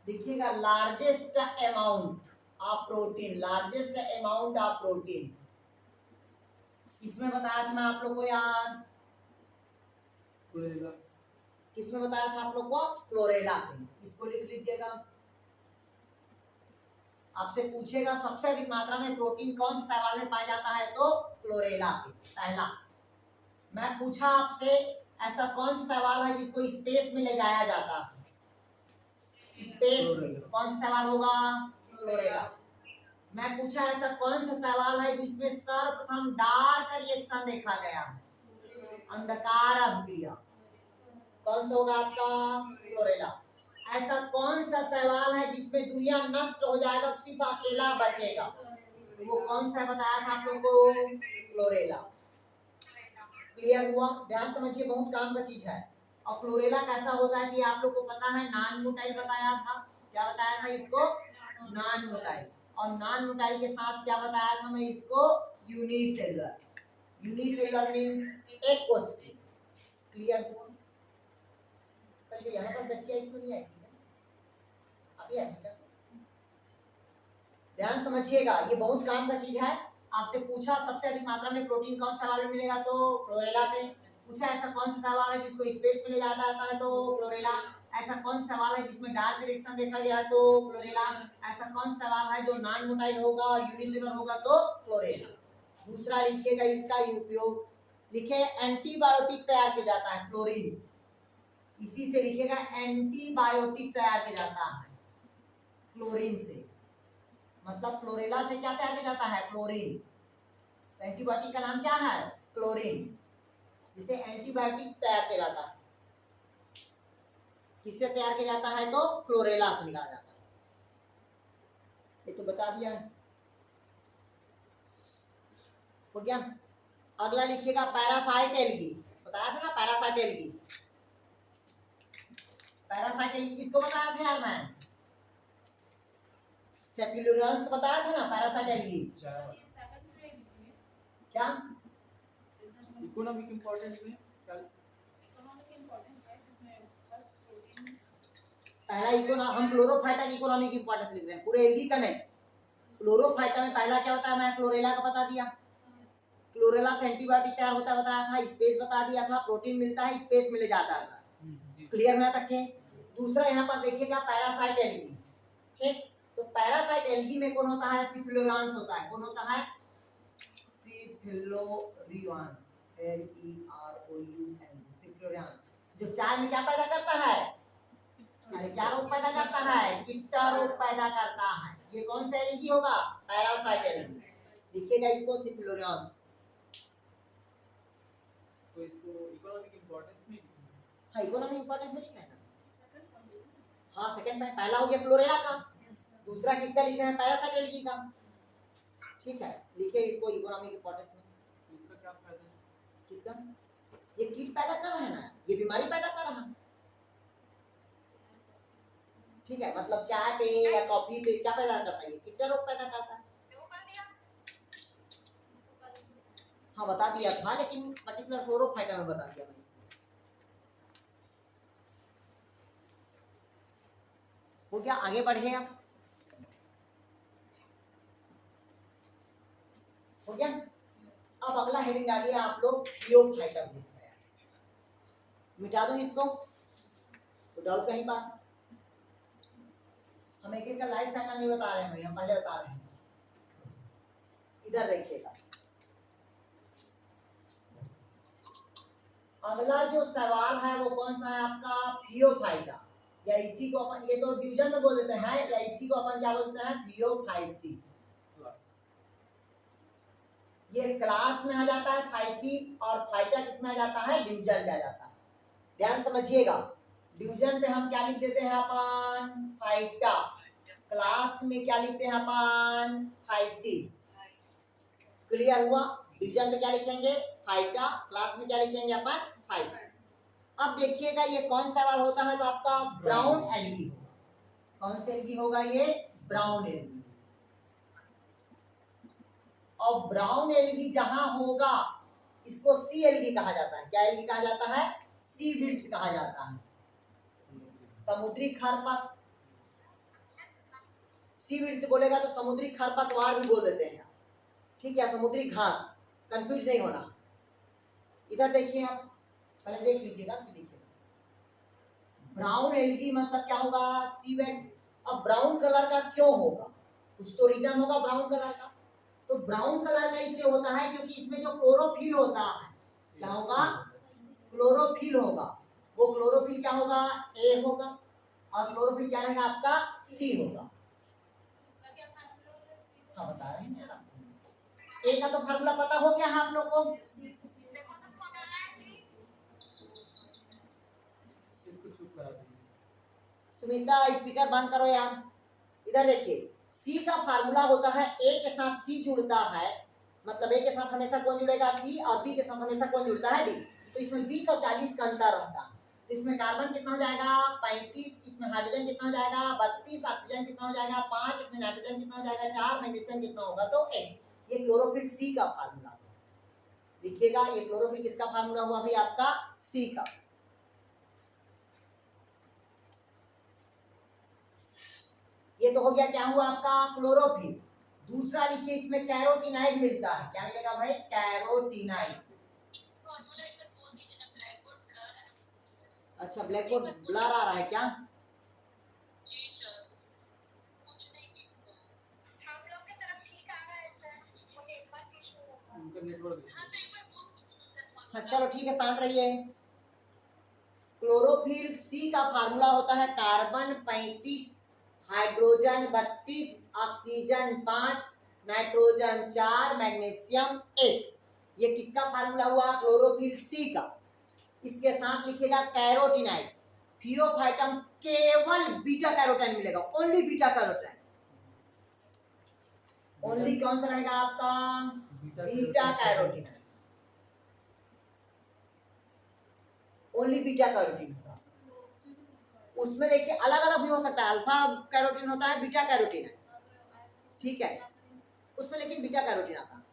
लिखिएगा largest amount of protein, largest amount of protein. किसमें बताया था मैं आप लोग को यार, किसमें बताया था आप लोग को, क्लोरेला में। इसको लिख लीजिएगा। आपसे पूछेगा सबसे अधिक मात्रा में प्रोटीन कौन से शैवाल में पाया जाता है, तो क्लोरेला में। पहला मैं पूछा आपसे, ऐसा कौन सा सवाल है जिसको स्पेस में ले जाया जाता है, स्पेस में, तो कौन सा सवाल होगा, क्लोरेला। मैं पूछा ऐसा कौन सा सवाल है जिसमें सर्वप्रथम डार्क रिएक्शन देखा गया, अंधकार अभिक्रिया, कौन सा होगा आपका, क्लोरेला। ऐसा कौन सा सवाल है जिसमें दुनिया नष्ट हो जाएगा, सिर्फ अकेला बचेगा, तो वो कौन सा बताया था आप लोग को, क्लोरेला। क्लियर हुआ? ध्यान समझिए, बहुत काम का चीज है। और क्लोरेला कैसा होता है कि आप लोग को पता है, नॉन मोटाइल बताया था, क्या बताया था इसको, नॉन मोटाइल। और नॉन मोटाइल के साथ क्या बताया था मैं इसको, यूनिसेलुलर। यूनिसेलुलर मींस एक कोशिका। क्लियर हुआ? चलिए यहाँ पर बच्ची आई तो नहीं आई थी, अभी आई थी। ध्यान समझिएगा, ये बहुत काम का चीज है। आपसे पूछा सबसे अधिक मात्रा में प्रोटीन कौन सा सवाल में मिलेगा, तो क्लोरेला पे। पूछा ऐसा कौन सा सवाल है जिसको स्पेस में ले जाता है, तो क्लोरेला। ऐसा कौन सा सवाल है जिसमें डार्क रिएक्शन देखा गया, तो क्लोरेला। ऐसा कौन सा सवाल है जो नॉन मोटाइल होगा और यूनिसेलुलर होगा, तो क्लोरेला। दूसरा लिखिएगा इसका उपयोग, लिखे एंटीबायोटिक तैयार किया जाता है, क्लोरीन। इसी से लिखिएगा एंटीबायोटिक तैयार किया जाता है, क्लोरीन से। मतलब क्लोरेला से क्या तैयार किया जाता है, क्लोरीन। एंटीबायोटिक का नाम क्या है, क्लोरीन। जिसे एंटीबायोटिक तैयार किया जाता है। किससे तैयार किया जाता है? तो क्लोरेला से निकाला जाता है। ये तो बता दिया है, हो गया। अगला लिखिएगा पैरासाइट एल्गी। बताया था ना पैरासाइट एल्गी। पैरासाइट एल्गी किसको बताया था यार मैं? सेप्युलोरियंस को बताया था ना पैरासाइट एल्गी। क्या इकोनॉमिक इम्पोर्टेंट में पहला इकोना हम क्लोरोफाइटा की इकोनॉमिक इंपॉर्टेंस लिख रहे हैं, पूरे एल्गी का नहीं। क्लोरोफाइटा में पहला क्या होता है? मैं क्लोरेला का बता दिया। क्लोरेला से एंटीबायोटिक तैयार होता है बताया था, स्पेस बता दिया था, प्रोटीन मिलता है, स्पेस मिल जाता है। क्लियर में तक के। दूसरा यहाँ पर देखिएगा पैरासाइट एल्गी। ठीक, तो पैरासाइट एल्गी में कौन होता है? सिफ्लोरियांस होता है। कौन होता है? सिफ्लोरियांस, LEROUNS, सिफ्लोरियांस। जो चाय में क्या पैदा करता है? अरे क्या रोग पैदा करता है? कीटा रोग पैदा करता है। ये कौन सा एल्गी होगा? Parasite algae. लिखिएगा इसको सिफ्लोरियांस। तो इसको इकोनॉमिक इम्पोर्टेंस में हाँ इकोनॉमिक इंपॉर्टेंस में लिख रहे हैं ना। हाँ सेकंड में पहला हो गया क्लोरेला का, दूसरा किसका लिख रहे हैं? पैरासाइट एल्गी का। ठीक है, लिखिए इसको इकोनॉमिक इंपॉर्टेंस में। तो इसका क्या फायदा है? किसका? ये कीट पैदा कर रहा है ना, ये बीमारी पैदा कर रहा है। ठीक है, मतलब चाय पे या कॉफी पे क्या पैदा करता है? ये कीटा रोग पैदा करता है। हाँ बता दिया था, लेकिन पर्टिकुलर क्लोरोफाइटा में बता दिया मैं इसको। हो गया, आगे बढ़े आप। हो गया। अब अगला हेडिंग डालिए आप लोग, फियोफाइटा ग्रुप है। मिटा दूं इसको, तो डाउट कहीं पास। हम एक एक का लाइफ साइकिल नहीं बता रहे हैं भाई, हम पहले बता रहे हैं। इधर देखिएगा, अगला जो सवाल है वो कौन सा है आपका? फियोफाइटा, या इसी को अपन, ये तो डिवीजन में बोल देते हैं, या इसी को अपन क्या बोलते हैं? फियोफाइसी। ये क्लास में आ जाता है फाइसी, और फाइटा किस में आ जाता है? डिवीजन में आ जाता है। ध्यान समझिएगा, डिवीजन पे हम क्या लिख देते हैं अपन? फाइटा। क्लास में क्या लिखते हैं अपन? फाइसी। क्लियर हुआ? डिवीजन में क्या लिखेंगे? फाइटा। क्लास में क्या लिखेंगे अपन? फाइसी। अब देखिएगा ये कौन सा सवाल होता है? तो आपका ब्राउन एल्गी। कौन सी एल्गी होगा ये? Brown algae. और ब्राउन एल्गी जहां होगा इसको सी एल्गी कहा जाता है। क्या एल्गी कहा जाता है? सी वीड्स कहा जाता है, समुद्री खरपत। सी वीड्स बोलेगा तो समुद्री खरपतवार भी बोल देते हैं, ठीक है, समुद्री घास। कंफ्यूज नहीं होना। इधर देखिए आप, पहले देख लीजिएगा फिर लिखिएगा। ब्राउन एल्गी मतलब क्या होगा? सी वीड्स। अब ब्राउन कलर का क्यों होगा? कुछ तो रीजन होगा ब्राउन कलर का। तो ब्राउन कलर का इससे होता है क्योंकि इसमें जो क्लोरोफिल होता है, क्या होगा? क्लोरोफिल होगा। वो क्लोरोफिल क्या होगा? ए होगा, और क्लोरोफिल क्या रहेगा आपका? सी होगा। हाँ बता रहे हैं यार, ए का तो फार्मूला पता हो गया है आप लोग को। इसको चुप करा देंगे। सुमिता स्पीकर बंद करो यार। इधर देखिए, सी का फार्मूला होता है, ए के साथ सी जुड़ता है, मतलब ए के साथ हमेशा कौन जुड़ेगा? सी, और बी के साथ हमेशा कौन जुड़ता है? डी। तो इसमें 20 और 40 का अंतर रहता है। तो इसमें कार्बन कितना हो जाएगा? 35। इसमें हाइड्रोजन कितना हो जाएगा? 32। ऑक्सीजन कितना हो जाएगा? 5। इसमें नाइट्रोजन कितना हो जाएगा? 4। मैग्नीशियम कितना होगा? तो 1। ये क्लोरोफिल सी का फार्मूला लिखिएगा। ये क्लोरोफिल किसका फार्मूला हुआ भाई? आपका सी का। ये तो हो गया, क्या हुआ आपका? क्लोरोफिल। दूसरा लिखिए, इसमें कैरोटीनाइड मिलता है। क्या मिलेगा भाई? कैरोटीनाइड। अच्छा, ब्लैक बोर्ड ब्लर आ रहा है क्या? उनका नेटवर्क हाँ चलो ठीक है, शांत रहिए। क्लोरोफिल सी का फार्मूला होता है carbon 35, hydrogen 32, oxygen 5, nitrogen 4, magnesium 1। ये किसका फार्मूला हुआ? क्लोरोफिल सी का। इसके साथ लिखेगा कैरोटीनाइड। फियोफाइटम केवल बीटा कैरोटीन मिलेगा, ओनली बीटा कैरोटीन। ओनली कौन सा रहेगा आपका? Beta carotene. Only beta carotene होगा। उसमें देखिए अलग अलग भी हो सकता है, अल्फा कैरोटीन होता है, बीटा कैरोटीन है, ठीक है, उसमें लेकिन बीटा कैरोटीन आता है।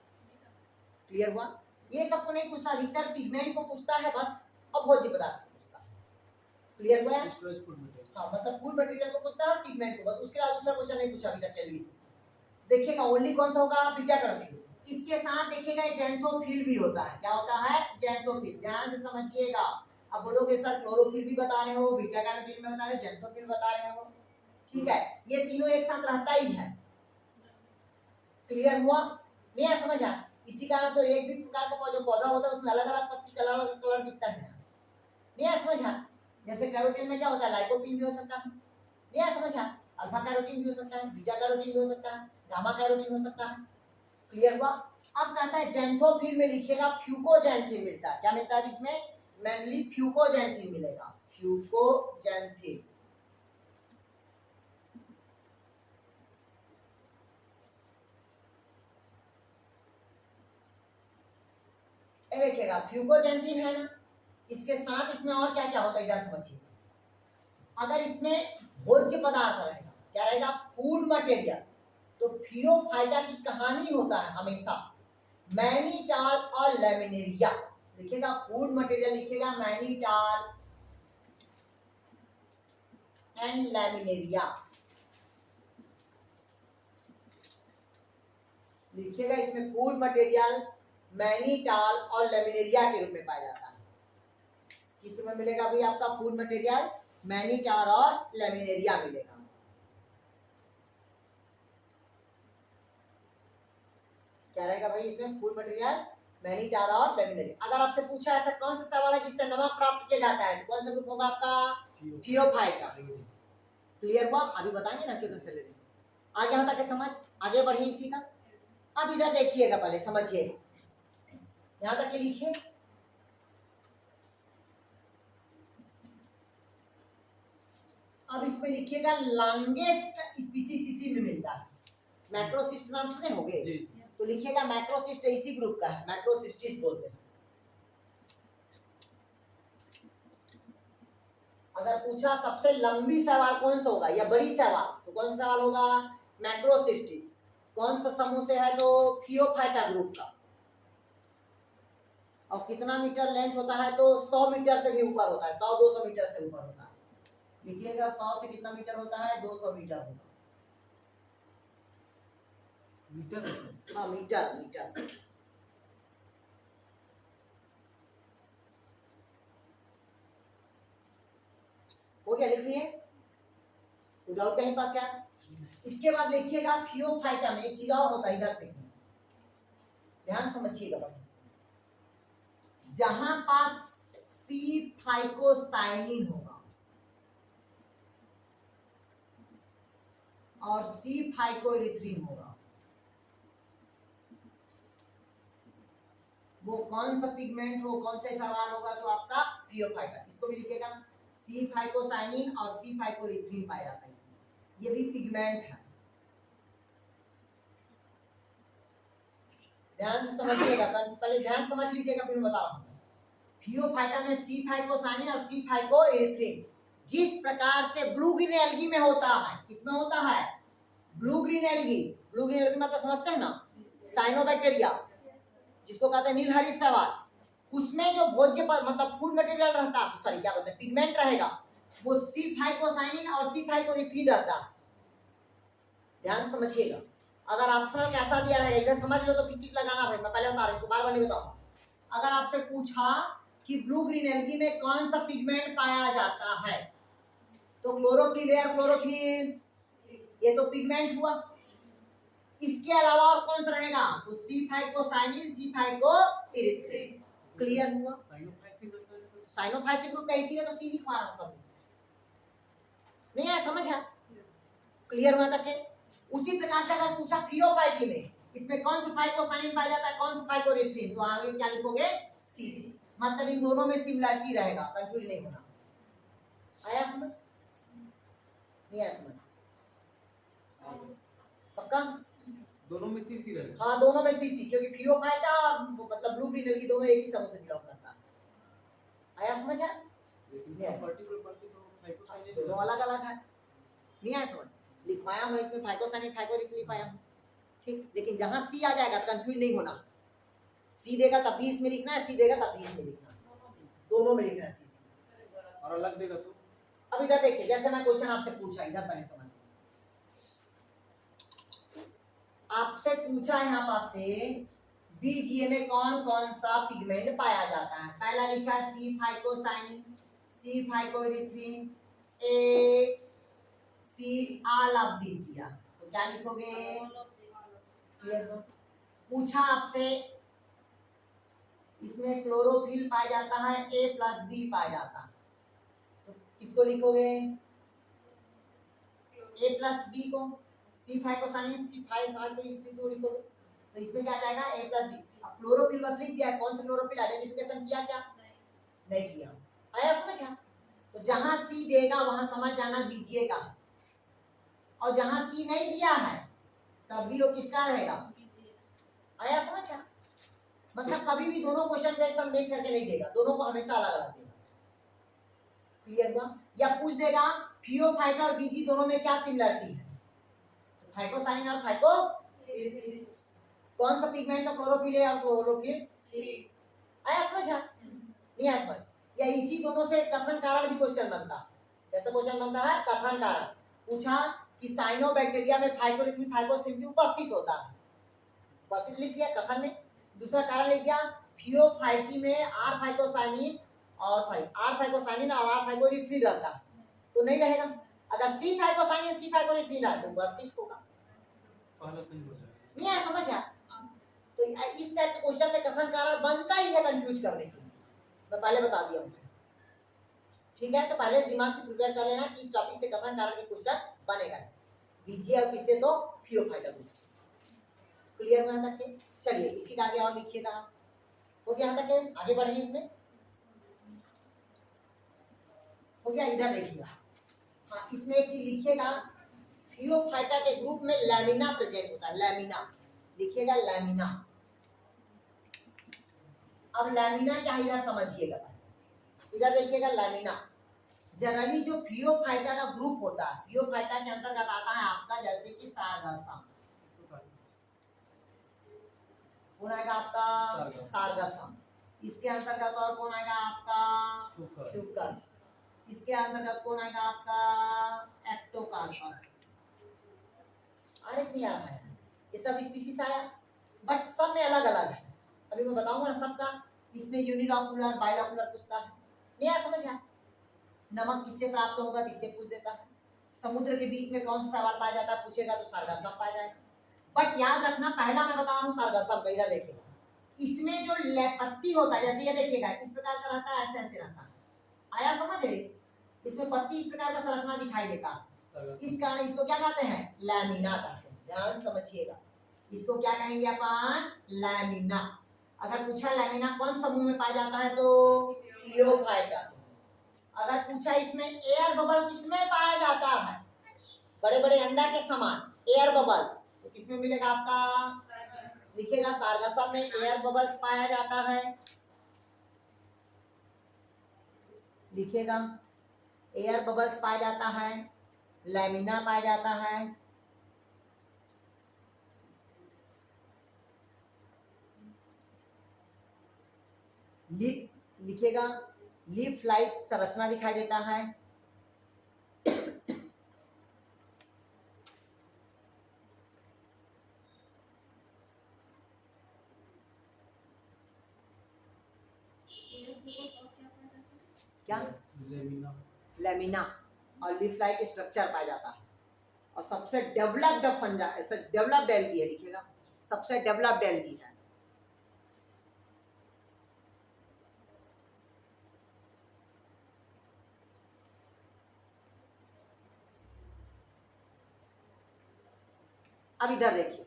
क्लियर हुआ? ये सबको नहीं पूछता, अधिकतर पिगमेंट को पूछता है बस, अब भोज्य पदार्थ को पूछता है। क्लियर हुआ? हाँ, मतलब फूड मटेरियल को पूछता है और पिगमेंट को बस, उसके अलावा दूसरा क्वेश्चन नहीं पूछा अभी तक के लिए। देखिएगा ओनली कौन सा होगा? Beta carotene. इसके साथ देखिएगा जैंथोफिल भी होता है। क्या होता है? जैंथोफिल। ध्यान से समझिएगा। अब बोलोगे सर क्लोरोफिल भी बता रहे हो, बीटा कैरोटीन में बता रहे हो, जैंथोफिल बता रहे हो, ठीक है, ये तीनों एक साथ रहता ही है। क्लियर हुआ? नहीं है समझ आ? इसी कारण तो एक भी प्रकार का जो पौधा होता है उसमें अलग अलग पत्ती का अलग अलग कलर दिखता है। नहीं है समझ आ? जैसे कैरोटीन में क्या होता है? लाइकोपीन भी हो सकता है। नहीं है समझ आ? अल्फा कैरोटीन भी हो सकता है, बीटा कैरोटीन भी हो सकता है, गामा कैरोटीन हो सकता है। क्लियर हुआ? अब कहता है जैंथोफिल में लिखिएगा फ्यूकोजैंथिन मिलता है। क्या मिलता है इसमें? मेनली फ्यूकोजैंथिन मिलेगा। फ्यूकोजैंथिन। देखिएगा फ्यूकोजैंथिन है ना, इसके साथ इसमें और क्या क्या होता है इधर समझिए। अगर इसमें भोज्य पदार्थ रहेगा, क्या रहेगा? फूड मटेरियल, तो फियोफाइटा की कहानी होता है हमेशा मैनीटाल और लैमिनेरिया। लिखेगा फूड मटेरियल, लिखेगा मैनीटाल एंड लैमिनेरिया। लिखिएगा इसमें फूड मटेरियल मैनीटाल और लैमिनेरिया के रूप में पाया जाता है। किस रूप में मिलेगा भाई आपका फूड मटेरियल? मैनीटाल और लैमिनेरिया मिलेगा। क्या रहेगा भाई इसमें? फूड मटेरियल मैनीटाल और लैमिनेरिया। अगर आपसे पूछा ऐसा कौन सा सवाल है जिससे नमक प्राप्त किया जाता है, तो कौन सा ग्रुप होगा आपका? फियोफाइटा। क्लियर हुआ? अभी बताएंगे ना क्यों से लेंगे। आगे यहाँ तक समझ, आगे बढ़े इसी का। अब इधर देखिएगा, पहले समझिए, यहां तक के लिखिए। अब इसमें लिखिएगा लॉन्गेस्ट स्पीसीज इसी में मिलता है। मैक्रोसिस्ट नाम सुने होंगे, तो लिखिएगा मैक्रोसिस्ट इसी ग्रुप का है, मैक्रोसिस्टिस बोलते हैं। अगर पूछा सबसे लंबी सवाल कौन सा होगा या बड़ी सवाल, तो कौन सा सवाल होगा? मैक्रोसिस्टिस। कौन सा समूह से है? तो फियोफाइटा ग्रुप का। और कितना मीटर लेंथ होता है? तो 100 मीटर से भी ऊपर होता है, 100-200 मीटर से ऊपर होता है। लिखिएगा 100 से कितना मीटर होता है? 200 मीटर होगा। मीटर? हाँ मीटर, मीटर। हो गया? लिख लिए? कोई डाउट कहीं पास क्या? इसके बाद लिखिएगा फियोफाइटा में एक चीज और होता है, इधर से ध्यान समझिएगा बस इसको। जहां पास सी फाइकोसाइनिन होगा और सी फाइकोएरिथ्रिन होगा, वो कौन सा पिगमेंट हो, कौन सा सवाल होगा? तो आपका फियोफाइटा। इसको भी लिखिएगा, सी फाइकोसाइनिन और सी फाइकोएरिथ्रिन पाया जाता है इसमें। ये भी पिगमेंट है, ध्यान से समझिएगा। पहले ध्यान समझ लीजिएगा, फिर मैं बता रहा हूँ। फियोफाइटा में सी फाइकोसाइनिन और सी फाइकोएरिथ्रिन जिस प्रकार से ब्लू ग्रीन एल्गी में होता है, किसमें होता है? Blue green algae. Blue green algae मतलब समझते हैं ना? साइनोबैक्टीरिया, जिसको कहते हैं नीलहरी शैवाल। उसमें जो भोज्य मतलब फूड मटेरियल रहता है, सॉरी क्या बोलते हैं, पिगमेंट रहेगा, वो सी फाइकोसाइनिन और सी फाइकोएरिथ्रिन रहता है। ध्यान समझिएगा। अगर ऑप्शन कैसा दिया रहेगा इधर समझ लो, तो टिक लगाना भाई, मैं पहले बता रहा हूँ, इसको बार बार नहीं बताऊंगा। अगर आपसे पूछा कि ब्लू ग्रीन एल्गी में कौन सा पिगमेंट पाया जाता है, तो क्लोरोफिल या क्लोरोफिल, ये तो पिगमेंट हुआ। इसके अलावा और कौन सा रहेगा? तो सी फाइकोसाइनिन, सी फाइकोएरिथ्रिन। क्लियर हुआ? साइनोफाइसिक ग्रुप का इसीलिए तो सी लिखवा रहा हूं सब। नहीं है समझ है? क्लियर हुआ तक के? उसी प्रकार से अगर पूछा फियोफाइटी में इसमें कौन सा फाइकोसाइनिन पाया जाता है, कौन सा फाइकोरिथ्रिन, तो आगे क्या लिखोगे सी सी। मतलब इन दोनों में सिमिलरिटी रहेगा, कंफ्यूज नहीं होना। आया समझ, नहीं आया समझ, पक्का? दोनों में सीसी रहेगा। हाँ दोनों में सीसी, क्योंकि फियोफाइटा मतलब ब्लू ग्रीन एल्गी दोनों एक ही समूह से बिलोंग करता है। आया समझ यार? लेकिन Yeah. पर्टिकुलर प्रॉपर्टी तो फाइकोसाइनिन दोनों अलग अलग है, नहीं आया समझ? लिख पाया मैं इसमें फाइकोसाइनिन फाइकोरिथ्रिन लिख पाया हूँ, ठीक। लेकिन जहाँ सी आ जाएगा तो कंफ्यूज नहीं होना, सी देगा तब भी इसमें लिखना है, सी देगा तब भी इसमें लिखना है, दोनों में लिखना है सी सी। और अलग देगा तो अब इधर देखिए, जैसे मैं क्वेश्चन आपसे पूछा, इधर पहले समझ, आपसे पूछा यहाँ पास से बीजीए में कौन कौन सा पिगमेंट पाया जाता है। पहला लिखा है C phycocyanin, C phycoerythrin, A C, all of this दिया, तो क्या लिखोगे? क्लियर हो? पूछा आपसे इसमें क्लोरोफिल पाया जाता है, ए प्लस बी पाया जाता है, तो किसको लिखोगे? ए प्लस बी को, सी फाइकोसाइनिन सी फाइकोरिथ्रिन को लिखोगे, तो इसमें क्या आ जाएगा? ए प्लस बी। अब क्लोरोफिल बस लिख दिया, कौन सा क्लोरोफिल आइडेंटिफिकेशन किया क्या? नहीं किया। आया समझ क्या? तो जहां सी देगा वहां समझ जाना बीजीए का, और जहां सी नहीं दिया है तब भी वो किसका रहेगा? आया समझ क्या? मतलब कभी भी दोनों क्वेश्चन का एक साथ मैच करके नहीं देगा, दोनों को हमेशा अलग अलग देगा। क्लियर हुआ? या पूछ देगा फियोफाइटा और बीजी दोनों में क्या सिमिलरिटी है, तो फाइकोसाइनिन और फाइको, कौन सा पिगमेंट का क्लोरोफिल है और क्लोरोफिल सी। आया समझ क्या? नहीं आया समझ? या इसी दोनों से कथन कारण भी क्वेश्चन बनता है। कैसा क्वेश्चन बनता है? कथन कारण। पूछा कि साइनोबैक्टीरिया में फाइकोरिथ्रिन फाइकोसिन उपस्थित होता है, उपस्थित लिख दिया कथन में। दूसरा कारण लिख दिया फियोफाइटी में आर फाइकोसाइनिन और आर फाइकोसाइनिन और आर फाइकोरिथ्रिन रहता है, तो नहीं रहेगा। अगर सी फाइकोसाइनिन सी फाइकोरिथ्रिन है तो उपस्थित होगा। पहला सही हो जाएगा। नहीं आया समझ क्या? तो इस टाइप के क्वेश्चन में कथन कारण बनता ही है कंफ्यूज करने के लिए, मैं पहले बता दिया हूँ। ठीक है, तो पहले दिमाग से प्रिपेयर कर लेना कि इस टॉपिक से कथन कारण के क्वेश्चन बनेगा, बीजीए और किससे, तो फियोफाइटा ग्रुप से। क्लियर हुआ तक के? चलिए इसी का आगे और लिखिएगा, हो गया यहाँ तक के? आगे बढ़े इसमें, हो गया? इधर देखिएगा, हाँ इसमें एक चीज लिखिएगा, फियोफाइटा के ग्रुप में लैमिना प्रेजेंट होता है, लैमिना लिखिएगा, लैमिना। अब लैमिना क्या है इधर समझिएगा, इधर देखिएगा लैमिना। जनरली जो फियोफाइटा का ग्रुप होता है, फियोफाइटा के अंतर्गत आता है आपका जैसे कि सारगासम, कौन आएगा आपका? सारगासम। इसके अंतर्गत और कौन आएगा आपका? फ्यूकस। इसके अंतर्गत कौन आएगा आपका? एक्टोकार्पस। अरे नहीं आ रहा है, ये सब स्पीसीज आया, बट सब में अलग अलग है, अभी मैं बताऊंगा ना सबका। इसमें यूनिलॉकुलर बाइलॉकुलर पूछता है, नहीं आया समझ क्या? नमक किससे प्राप्त होगा तो इससे पूछ देता है। समुद्र के बीच में कौन सा सवाल पाया जाता है पूछेगा तो सारगासम पाया जाएगा। बट याद रखना, पहला मैं बता रहा हूँ सारगासम का, इधर देखिएगा, इसमें जो पत्ती होता है, जैसे ये देखिएगा इस प्रकार का रहता है, ऐसे ऐसे रहता है। आया समझ रहे? इसमें पत्ती इस प्रकार का संरचना दिखाई देता है, इस कारण इसको क्या कहते हैं? लैमिना कहते हैं। ध्यान से समझिएगा, इसको क्या कहेंगे अपन? लैमिना। अगर पूछा लैमिना कौन समूह में पाया जाता है तो फियोफाइटा। अगर पूछा इसमें एयर बबल किसमें पाया जाता है, बड़े बड़े अंडा के समान एयर बबल्स, तो किसमें मिलेगा आपका? लिखेगा सारगासम में एयर बबल्स पाया जाता है, लिखेगा एयर बबल्स पाया जाता है, लैमिना पाया जाता है। लिखेगा लीफ लाइक संरचना दिखाई देता है, क्या? लेमिना। लैमिना और लीफ लाइक स्ट्रक्चर पाया जाता है, और सबसे डेवलप्ड फंजा, ऐसे डेवलप्ड एल्गी है, लिखिएगा सबसे डेवलप्ड एल्गी है। अब इधर देखिए,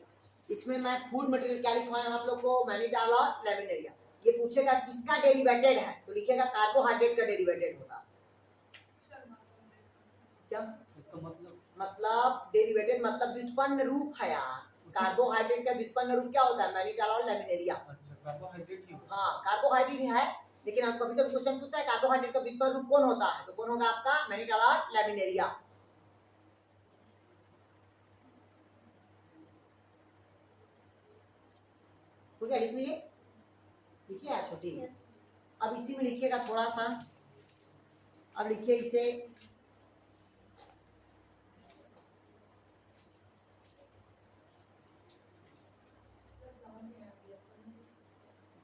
इसमें मैं फूड मटेरियल क्या लिखवाया आप लोग को, मैनिटाल और लैमिनेरिया। ये पूछेगा किसका डेरिवेटेड है, तो लिखेगा कार्बोहाइड्रेट का डेरिवेटेड होगा। क्या इसका मतलब डेरिवेटेड मतलब व्युत्पन्न रूप है यार। कार्बोहाइड्रेट का व्युत्पन्न रूप क्या होता है, मैनिटाल और लैमिनेरिया। अच्छा कार्बोहाइड्रेट ही हाँ कार्बोहाइड्रेट ही है, लेकिन आप कभी कभी क्वेश्चन पूछता है कार्बोहाइड्रेट का व्युत्पन्न रूप कौन होता है, तो कौन होगा आपका, मैनिटाल और लैमिनेरिया। हो गया, लिख लिए, लिखिए यार छोटी। अब इसी में लिखिएगा थोड़ा सा, अब लिखिए इसे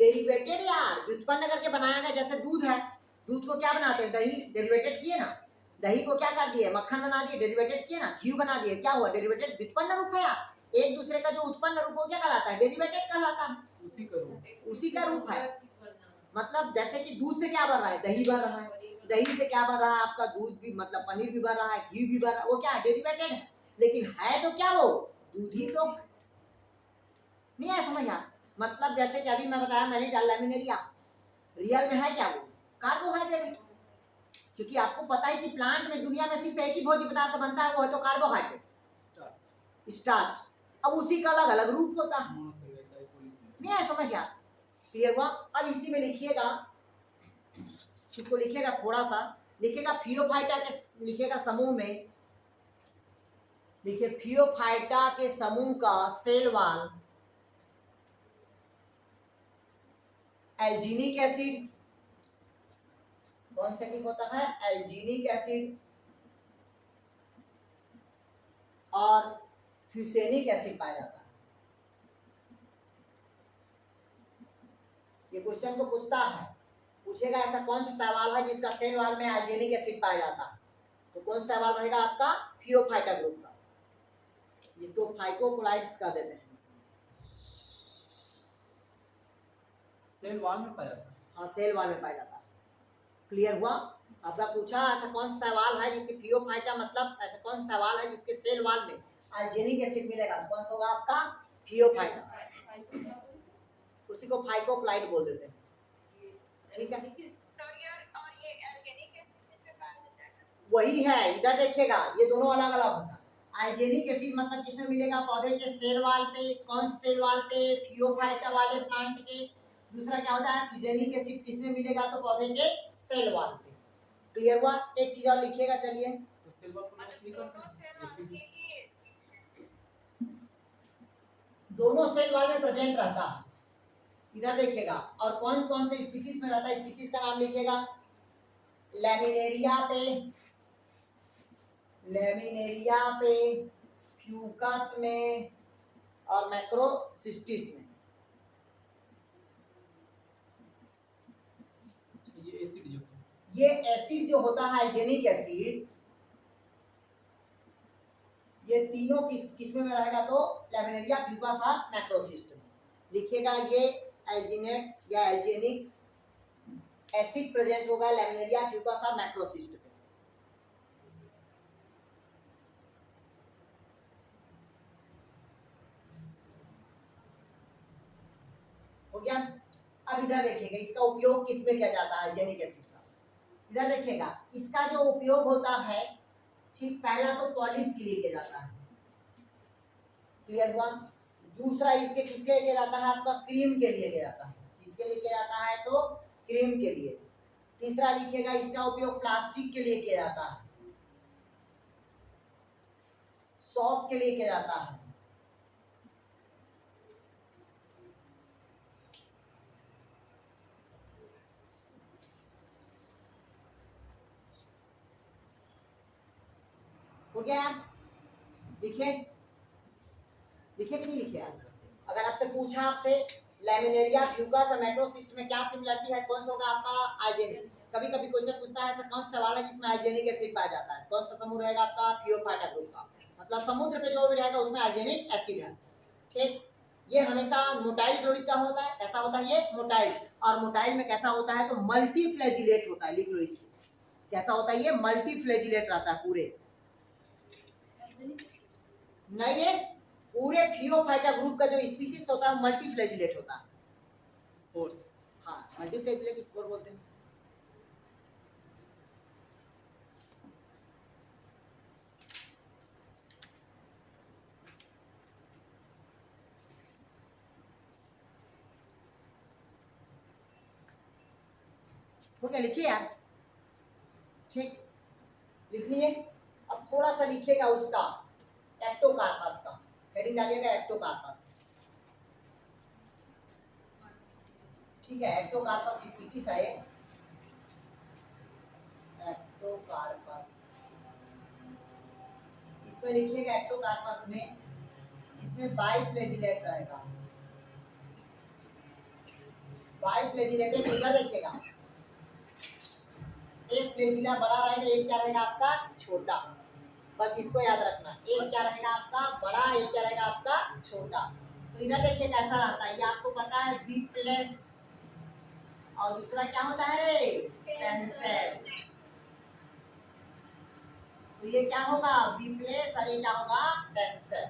डेरिवेटेड यार, व्युत्पन्न करके बनाया गया। जैसे दूध है, दूध को क्या बनाते हैं, दही, डेरिवेटेड किए ना, दही को क्या कर दिए, मक्खन बना दिए, डेरिवेटेड किए ना, घी बना दिए, क्या हुआ, डेरिवेटेड, व्युत्पन्न रूप है यार। एक दूसरे का जो उत्पन्न रूप हो क्या कहलाता है, डेरिवेटेड कहलाता है, उसी का रूप है। मतलब जैसे कि दूध से क्या बन रहा है, दही बन रहा है, दही से क्या बन रहा है आपका, दूध भी मतलब पनीर भी बन रहा है, घी भी बन रहा है, वो क्या है, डेरिवेटेड है। लेकिन है तो क्या वो, दूध ही तो, नहीं है समझ आ? मतलब जैसे कि अभी मैं बताया मैनिटाल लैमिनेरिया, रियल में है क्या वो, कार्बोहाइड्रेट है। क्योंकि आपको पता है कि प्लांट में दुनिया में सिर्फ एक ही भोज्य पदार्थ बनता है, वो है तो कार्बोहाइड्रेट, स्टार्च। अब उसी का अलग अलग रूप होता है, नहीं है समझ आ? क्लियर हुआ? अब इसी में लिखिएगा, इसको लिखिएगा थोड़ा सा, लिखिएगा फियोफाइटा के, लिखिएगा समूह में, लिखिए फियोफाइटा के समूह का सेल वॉल एल्जीनिक एसिड, कौन सा ठीक होता है, एल्जीनिक एसिड और फ्यूसेनिक एसिड पाया जाता है। ये क्वेश्चन को पूछता है, पूछेगा ऐसा कौन सा सवाल है जिसका सेल वॉल में एल्जीनिक एसिड पाया जाता है, तो कौन सा सवाल रहेगा आपका, फियोफाइटा ग्रुप का, जिसको फाइकोक्लाइड्स कह देते हैं। सेल वॉल में पाया जाता है, हाँ सेल वॉल में पाया जाता है। क्लियर हुआ? आपका पूछा ऐसा कौन सा सवाल है जिसके फियोफाइटा, मतलब ऐसा कौन सा सवाल है जिसके सेल वॉल में एल्जीनिक एसिड मिलेगा, कौन सा होगा आपका, फियोफाइटा, उसी को फाइकोक्लाइड बोल देते हैं। ठीक है, और ये ऑर्गेनिक एसिड किसमें पाया जाता है? वही है, इधर देखिएगा ये दोनों अलग अलग होता है। एल्जीनिक एसिड मतलब किसमें मिलेगा, पौधे के सेल वॉल पे, कौन से सेल वॉल पे, फियोफाइटा वाले प्लांट के। दूसरा क्या होता है, फ्यूजेनिक एसिड किसमें मिलेगा, तो पौधे के सेल वॉल पे। क्लियर हुआ? एक चीज और लिखिएगा, चलिए तो सेल वॉल को क्लिक करते हैं, दोनों सेल वॉल में प्रेजेंट रहता है, इधर देखिएगा। और कौन कौन से स्पीसीज में रहता है, स्पीसीज का नाम लिखिएगा, लैमिनेरिया पे, लैमिनेरिया पे, फ्यूकस में और मैक्रोसिस्टिस में। ये एसिड जो होता है एल्जीनिक एसिड, ये तीनों किसमें में रहेगा, तो लैमिनेरिया, फ्यूकस और मैक्रोसिस्ट में। लिखिएगा ये एल्जीनेट्स या एल्जीनिक एसिड प्रेजेंट होगा लैमिनेरिया, फ्यूकस और मैक्रोसिस्ट पे। हो गया? अब इधर देखिएगा इसका उपयोग किसमें किया जाता है, एल्जीनिक एसिड का। इधर देखिएगा इसका जो उपयोग होता है, ठीक, पहला तो पॉलिश के लिए किया जाता है। क्लियर हुआ? दूसरा इसके किसके लिए किया जाता है, आपका क्रीम के लिए किया जाता है। किसके लिए किया जाता है, तो क्रीम के लिए। तीसरा लिखिएगा इसका उपयोग प्लास्टिक के लिए किया जाता है, सॉप के लिए किया जाता है। हो गया? लिखे, लिखे कि नहीं लिखे आप? अगर आपसे पूछा, आपसे लैमिनेरिया, फ्यूकस और मैक्रोसिस्ट में क्या सिमिलरिटी है, कौन सा होगा आपका, एल्जीनिक। कभी कभी क्वेश्चन पूछता है ऐसा कौन सा सवाल है जिसमें एल्जीनिक एसिड पाया जाता है, कौन सा समूह रहेगा आपका, फियोफाइटा ग्रुप का। मतलब समुद्र पे जो भी रहेगा उसमें एल्जीनिक एसिड है। ठीक, ये हमेशा मोटाइल द्रवित का होता है। कैसा होता है ये, मोटाइल। और मोटाइल में कैसा होता है, तो मल्टी फ्लैजिलेट होता है। लिख लो इसको, कैसा होता है ये, मल्टी फ्लैजिलेट रहता है पूरे। नहीं रे, पूरे फियोफाइटा ग्रुप का जो स्पीसीज होता है मल्टीफ्लैजिलेट होता है। स्पोर्स। हाँ, मल्टीफ्लैजिलेट स्पोर बोलते हैं। हो गया, लिखिए यार। ठीक, लिख लिए। अब थोड़ा सा लिखिएगा उसका एक्टोकार्पस का, हेडिंग डालिएगा एक्टोकार्पस। ठीक है, एक्टोकार्पस स्पीसीज है एक्टोकार्पस। इसमें लिखिएगा एक्टोकार्पस में, इसमें बाइफ्लैजिलेट रहेगा। बाइफ्लैजिलेटेड फिगर देखिएगा, एक फ्लैजिला बड़ा रहेगा, एक क्या रहेगा आपका छोटा। बस इसको याद रखना, एक क्या रहेगा आपका बड़ा, एक क्या रहेगा आपका छोटा। तो इधर देखिए कैसा रहता है, ये आपको पता है बी प्लस, और दूसरा क्या होता है रे, टेंसेल। तो ये क्या होगा बी प्लस, और ये क्या होगा टेंसेल।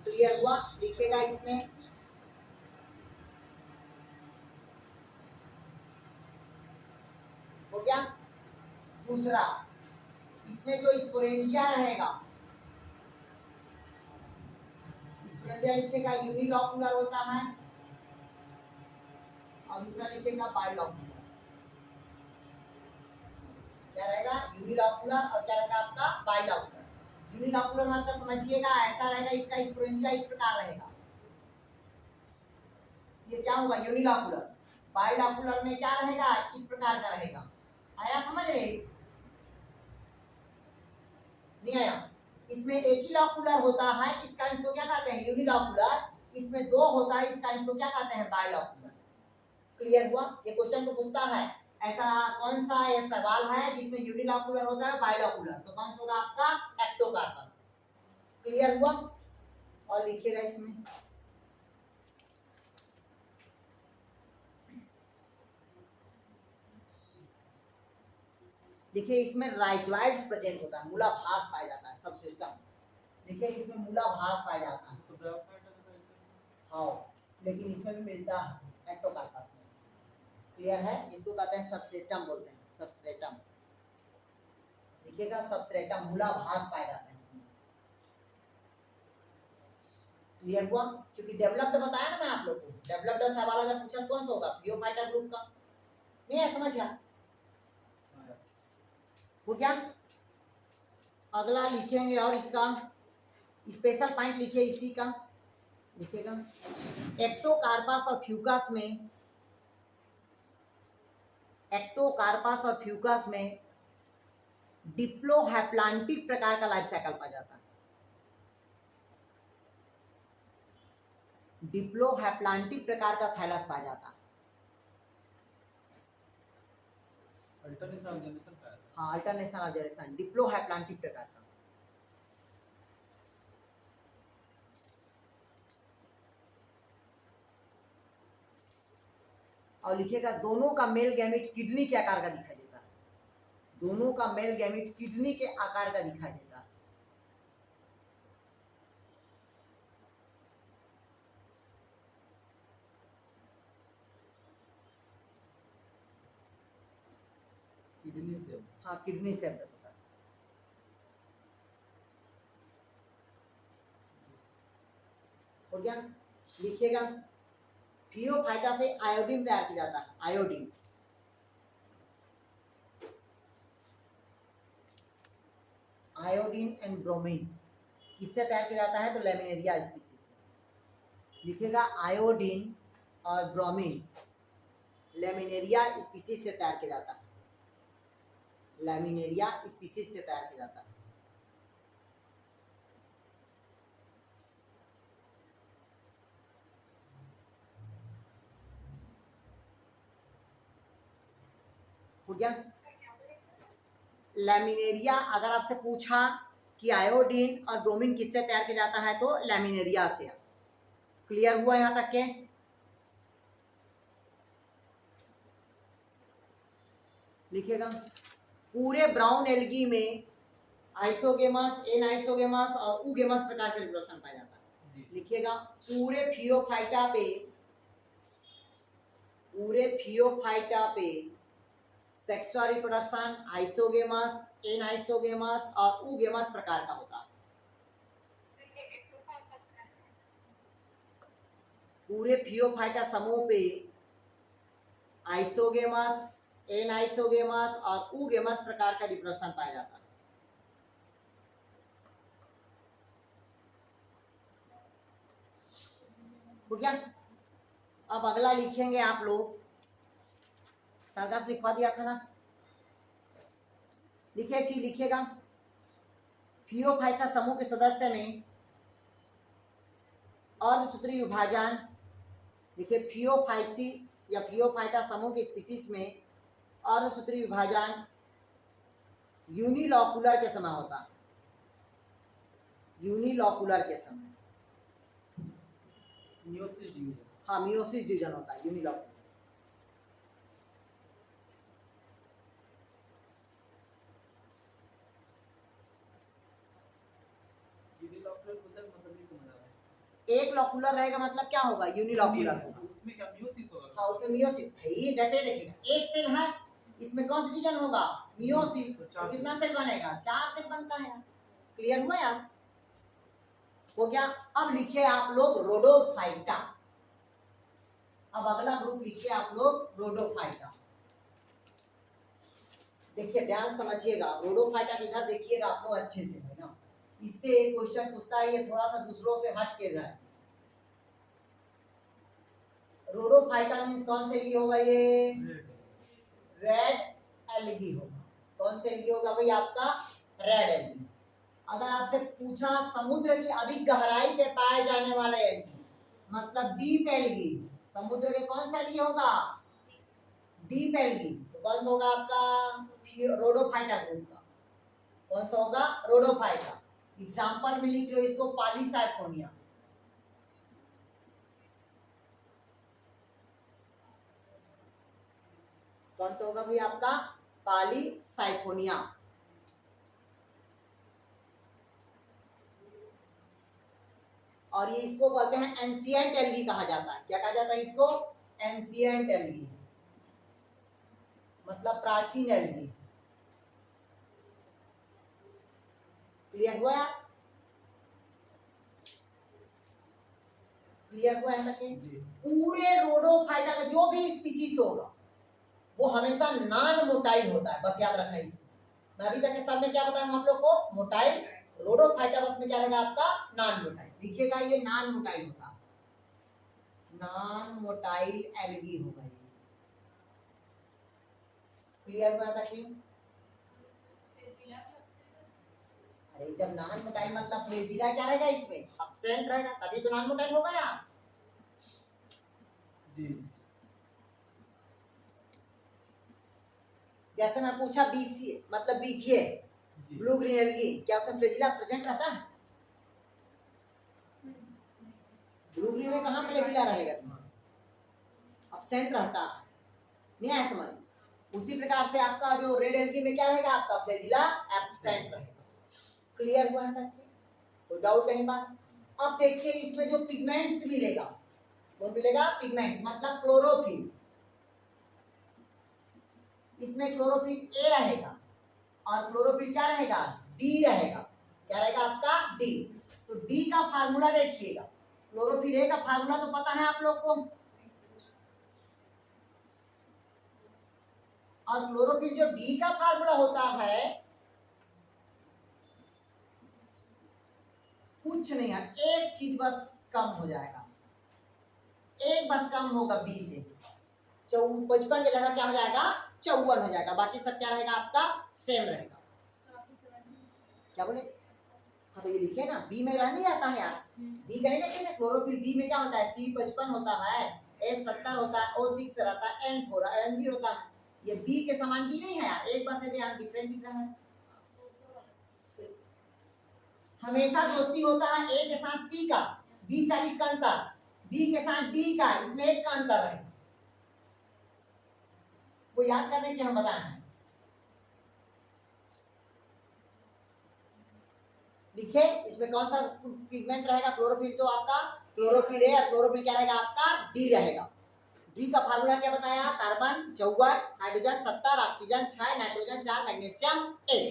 क्लियर हुआ, लिखेगा इसमें। हो गया। दूसरा, इसमें जो स्पोरेंजिया रहेगा, स्पोरेंजिया लिखेगा यूनिलॉकुलर होता है, और दूसरा लिखेगा बाइलॉकुलर। क्या रहेगा यूनिलॉकुलर, और क्या रहेगा आपका बाइलॉकुलर। यूनिलॉकुलर मतलब समझिएगा ऐसा रहेगा, इसका स्पोरेंजिया इस प्रकार रहेगा, ये क्या होगा यूनिलॉकुलर। बाइलॉकुलर में क्या रहेगा, इस प्रकार का रहेगा। आया समझ रहे, नहीं आया? इसमें एक ही लॉकुलर होता है, इस कारण इसको क्या कहते हैं यूनिलॉकुलर। इसमें दो होता है, इस कारण इसको क्या कहते हैं बाइलॉकुलर। क्लियर हुआ? ये क्वेश्चन तो पूछता है ऐसा कौन सा ये सवाल है जिसमें यूनिलॉकुलर होता है बाइलॉकुलर, तो कौन सा होगा आपका एक्टोकार्पस। क्लियर हुआ? और लिखिएगा इसमें देखिए, इसमें राइजवाइड्स प्रेजेंट होता है, मूलाभास पाया जाता है सब सिस्टम। देखिए इसमें मूलाभास पाया जाता है, तो ब्रायोफाइटा का कहते हाँ, लेकिन इसमें भी मिलता है एक्टोकार्पस में। क्लियर है? इसको कहते हैं सबस्ट्रेटम बोलते हैं, सबस्ट्रेटम। देखिएगा सबस्ट्रेटम मूलाभास पाया जाता है इसमें। क्लियर हुआ? क्योंकि डेवलप्ड बताया ना मैं आप लोग को, डेवलप्ड सवाल अगर पूछा कौन सा होगा फियोफाइटा ग्रुप का। नहीं है, समझ गया? हो गया। अगला लिखेंगे, और इसका स्पेशल पॉइंट लिखिए इसी का, लिखेगा एक्टोकार्पस और फ्यूकस में, एक्टोकार्पस और फ्यूकस में डिप्लोहैप्लांटिक प्रकार का लाइफ साइकिल पाया जाता है। डिप्लोहैप्लांटिक प्रकार का थैलस पाया जाता है। अल्टरनेशन ऑफ जनरेशन का है। हाँ, अल्टरनेशन ऑफ जनरेशन, डिप्लोहैप्लांटिक प्रकार का। और लिखिएगा दोनों का मेल गैमेट किडनी के आकार का दिखाई देता है, दोनों का मेल गैमेट किडनी के आकार का दिखाई देता है। किडनी से। हाँ, किडनी से होता है। हो गया? लिखिएगा फियोफाइटा से आयोडीन तैयार किया जाता है, आयोडीन। आयोडीन एंड ब्रोमीन किससे तैयार किया जाता है, तो लैमिनेरिया स्पीसीज से। लिखिएगा आयोडीन और ब्रोमीन लैमिनेरिया स्पीसीज से तैयार किया जाता है, लैमिनेरिया स्पीसीज से तैयार किया जाता है। हो गया? लैमिनेरिया, अगर आपसे पूछा कि आयोडीन और ब्रोमीन किससे तैयार किया जाता है, तो लैमिनेरिया से। क्लियर हुआ यहां तक के? लिखिएगा पूरे ब्राउन एल्गी में आइसोगेमस, एनाइसोगेमस और ऊगेमस प्रकार के रिप्रोडक्शन पाया जाता है। लिखिएगा पूरे फियोफाइटा पे सेक्सुअल रिप्रोडक्शन आइसोगेमस, एनाइसोगेमस और ऊगेमस प्रकार का होता है। पूरे फियोफाइटा समूह पे आइसोगेमस, एनाइसोगेमस और ऊगेमस प्रकार का रिप्रोडक्शन पाया जाता है। हो गया। अब अगला लिखेंगे आप लोग, सरगस लिखवा दिया था ना, लिखिए चीज लिखिएगा। फियोफाइटा समूह के सदस्य में अर्धसूत्री विभाजन, देखिए फियोफाइसी या फियोफाइटा समूह की स्पीसीज में अर्धसूत्री विभाजन यूनिलॉकुलर के समय होता है। यूनिलॉकुलर के समय, मियोसिस डिवीजन। हाँ मियोसिस डिवीजन होता है यूनिलॉकुलर। यूनिलॉकुलर होता है मतलब नहीं समझ आ रहा है। एक लॉकुलर रहेगा मतलब क्या होगा, यूनिलॉकुलर होगा। उसमें क्या मियोसिस होगा? हाँ उसमें मियोसिस भाई, जैसे देखिएगा एक सेल है, इसमें कौन सा डिवीजन होगा, मियोसिस। तो कितना सेल बनेगा, 4 सेल बनता है। क्लियर हुआ यार, हो गया। अब लिखिए आप लोग रोडोफाइटा। अब अगला ग्रुप लिखिए आप लोग रोडोफाइटा। देखिए ध्यान समझिएगा, रोडोफाइटा इधर देखिएगा आप लोग अच्छे से, है ना। इससे एक क्वेश्चन पूछता है, ये थोड़ा सा दूसरों से हट के जाए। रोडोफाइटा मींस कौन से लिए होगा, ये रेड एल्गी होगा। कौन से एल्गी होगा भाई, आपका रेड एल्गी। अगर आपसे पूछा समुद्र की अधिक गहराई पे पाए जाने वाले एल्गी, मतलब डीप एल्गी, समुद्र के कौन सा एल्गी होगा, डीप एल्गी, तो कौन सा होगा आपका रोडोफाइटा ग्रुप का। कौन सा होगा, रोडोफाइटा। एग्जांपल में लिख लो इसको, पॉलीसाइफोनिया। कौन सा होगा भाई आपका, पॉलीसाइफोनिया। और ये इसको बोलते हैं एंशिएंट एल्गी कहा जाता है। क्या कहा जाता है इसको, एंशिएंट एल्गी, मतलब प्राचीन एल्गी। क्लियर हुआ यार, क्लियर हुआ है तक। पूरे रोडोफाइटा का जो भी स्पीसीज होगा वो हमेशा नॉन मोटाइल होता है, बस याद रखना इसको। मैं अभी तक के सब में क्या बताया हम आप लोग को, मोटाइल। रोडोफाइटा बस में क्या रहेगा आपका, नॉन मोटाइल। लिखिएगा ये नॉन मोटाइल होता, नॉन मोटाइल एल्गी होगा ये। क्लियर हुआ था कि, अरे जब नॉन मोटाइल मतलब फ्लेजिला क्या रहेगा इसमें, एब्सेंट रहेगा, तभी तो नॉन मोटाइल होगा यार। जी। जैसे मैं पूछा बीसी मतलब बीजीए, ब्लू ग्रीन एल्गी, क्या उसमें फ्लेजिला प्रेजेंट रहता है, ब्लू ग्रीन में कहाँ फ्लेजिला रहेगा, एब्सेंट रहता है, नहीं आया समझ। उसी प्रकार से आपका जो रेड एल्गी में क्या रहेगा, आपका फ्लेजिला एब्सेंट रहेगा। क्लियर हुआ है तक, कोई डाउट कहीं पास। अब देखिए इसमें जो पिगमेंट्स मिलेगा, वो मिलेगा पिगमेंट्स मतलब क्लोरोफिल। इसमें क्लोरोफिल ए रहेगा और क्लोरोफिल क्या रहेगा, डी रहेगा। क्या रहेगा आपका, डी। तो डी का फार्मूला देखिएगा, क्लोरोफिल ए का फार्मूला तो पता है आप लोग को, और क्लोरोफिल जो डी का फार्मूला होता है कुछ नहीं है, एक चीज बस कम हो जाएगा, एक बस कम होगा बी से। 55 की जगह क्या हो जाएगा, 54 हो जाएगा, बाकी सब क्या रहेगा आपका, सेम रहेगा। क्या बोले, हाँ तो ये लिखे ना, बी में रह नहीं रहता है यार, बी करेंगे कैसे, क्लोरोफिल बी में क्या होता है, C55 होता है, S70 होता है, O6 रहता है, N4 Mg होता है। ये बी के समान बी नहीं है यार, एक बस है यार, डिफरेंट दिख रहा है। हमेशा दोस्ती होता है ए के साथ सी का, 20-40 का अंतर, बी के साथ डी का, इसमें 1 का अंतर है। वो याद करने के हम बताए हैं। लिखे इसमें कौन सा पिगमेंट रहेगा? क्लोरोफिल तो आपका क्लोरोफिल है, और क्लोरोफिल क्या रहेगा आपका? डी रहेगा। डी का फार्मूला क्या बताया? Carbon 54, hydrogen 70, oxygen 6, nitrogen 4, magnesium 1।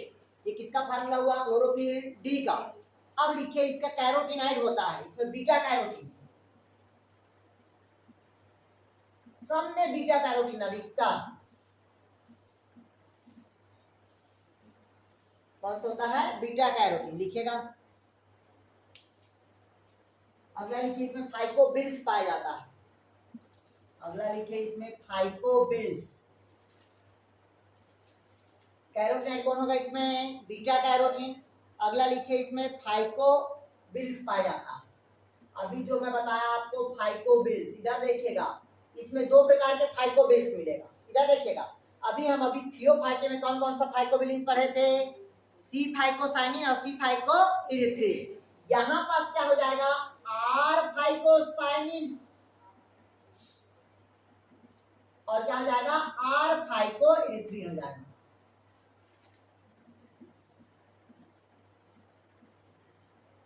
ये किसका फार्मूला हुआ? क्लोरोफिल डी का। अब लिखिए इसका कैरोटीनाइड होता है, इसमें बीटा कैरोटीन, सब में बीटा कैरोटीन अधिकता कौन सा होता है? बीटा कैरोटीन लिखिएगा। अगला लिखिए इसमें फाइकोबिल्स पाया जाता है। अगला लिखिए इसमें फाइकोबिल्स। कैरोटीनाइड कौन होगा इसमें? Beta carotene. अगला लिखिए इसमें फाइकोबिल्स पाया जाता है। अभी जो मैं बताया आपको फाइकोबिल्स, इधर देखिएगा इसमें दो प्रकार के फाइकोबिल्स मिलेगा। इधर देखिएगा अभी फियोफाइटे में कौन कौन सा फाइकोबिल्स पढ़े थे? सी फाइकोसाइनिन और सी फाइकोइरिथ्रिन। यहाँ पास क्या हो जाएगा? आर फाइकोसाइनिन और क्या हो जाएगा? आर फाइकोइरिथ्रिन हो जाएगा।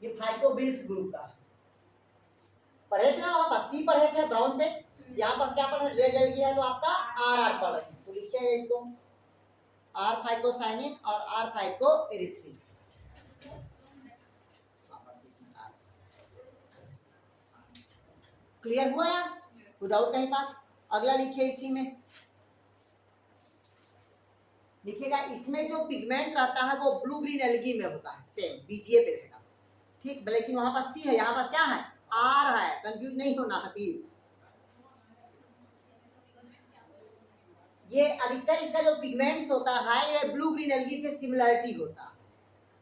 ये फाइकोबिल्स ग्रुप का पढ़े थे ना, वहां पर सी पढ़े थे ब्राउन पे, यहाँ पास क्या पढ़ रहे? रेड एलगी है तो आपका आर पढ़ रहे हैं। तो लिखिए इसको आर फाइकोसाइनिन और आर फाइकोइरिथ्रिन। क्लियर हुआ यार? कोई डाउट कहीं पास? अगला लिखिए इसी में लिखिएगा इसमें जो पिगमेंट रहता है वो ब्लू ग्रीन एल्गी में होता है, सेम बीजीए पे रहेगा, ठीक। लेकिन वहां पर सी है, यहाँ पास क्या है? आर है, कंफ्यूज नहीं होना है प्लीज। ये अधिकतर इसका जो पिगमेंट्स होता है ये ब्लू ग्रीन एल्गी से सिमिलरिटी होता है।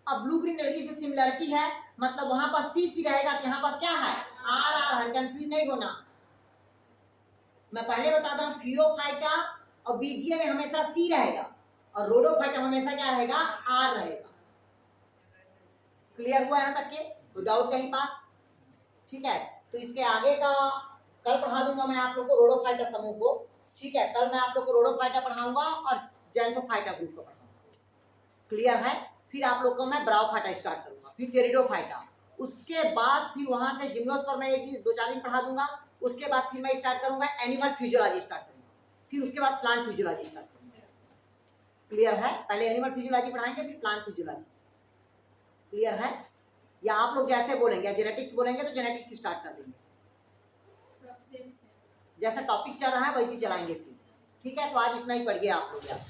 अब ब्लू ग्रीन एल्गी से सिमिलरिटी है मतलब वहां पर सी रहेगा, तो यहाँ पास क्या है? आर है, कंफ्यूज नहीं होना। मैं पहले बताता हूँ फियोफाइटा और बीजीए में हमेशा सी रहेगा और रोडोफाइटा हमेशा क्या रहेगा? आर रहेगा। क्लियर हुआ यहाँ तक के? तो डाउट कहीं पास? ठीक है, तो इसके आगे का कल पढ़ा दूंगा मैं आप लोग को रोडोफाइटा समूह को, ठीक है। कल मैं आप लोग को रोडोफाइटा पढ़ाऊंगा और जैंथोफाइटा ग्रुप को पढ़ाऊंगा। क्लियर है? फिर आप लोग को मैं ब्राओफाइटा स्टार्ट करूंगा, फिर टेरिडोफाइटा, उसके बाद फिर वहां से जिम्नोस्पर्म में एक दिन 2-4 दिन पढ़ा दूंगा। उसके बाद फिर मैं स्टार्ट करूंगा एनिमल फिजियोलॉजी स्टार्ट करूंगा, फिर उसके बाद प्लांट फिजियोलॉजी स्टार्ट करूंगा। क्लियर है? पहले एनिमल फिजियोलॉजी पढ़ाएंगे फिर प्लांट फिजियोलॉजी। क्लियर है? या आप लोग जैसे बोलेंगे, जेनेटिक्स बोलेंगे तो जेनेटिक्स स्टार्ट कर देंगे, जैसा टॉपिक चल रहा है वैसे चलाएंगे फिर। ठीक है, तो आज इतना ही पढ़िए आप लोग यार।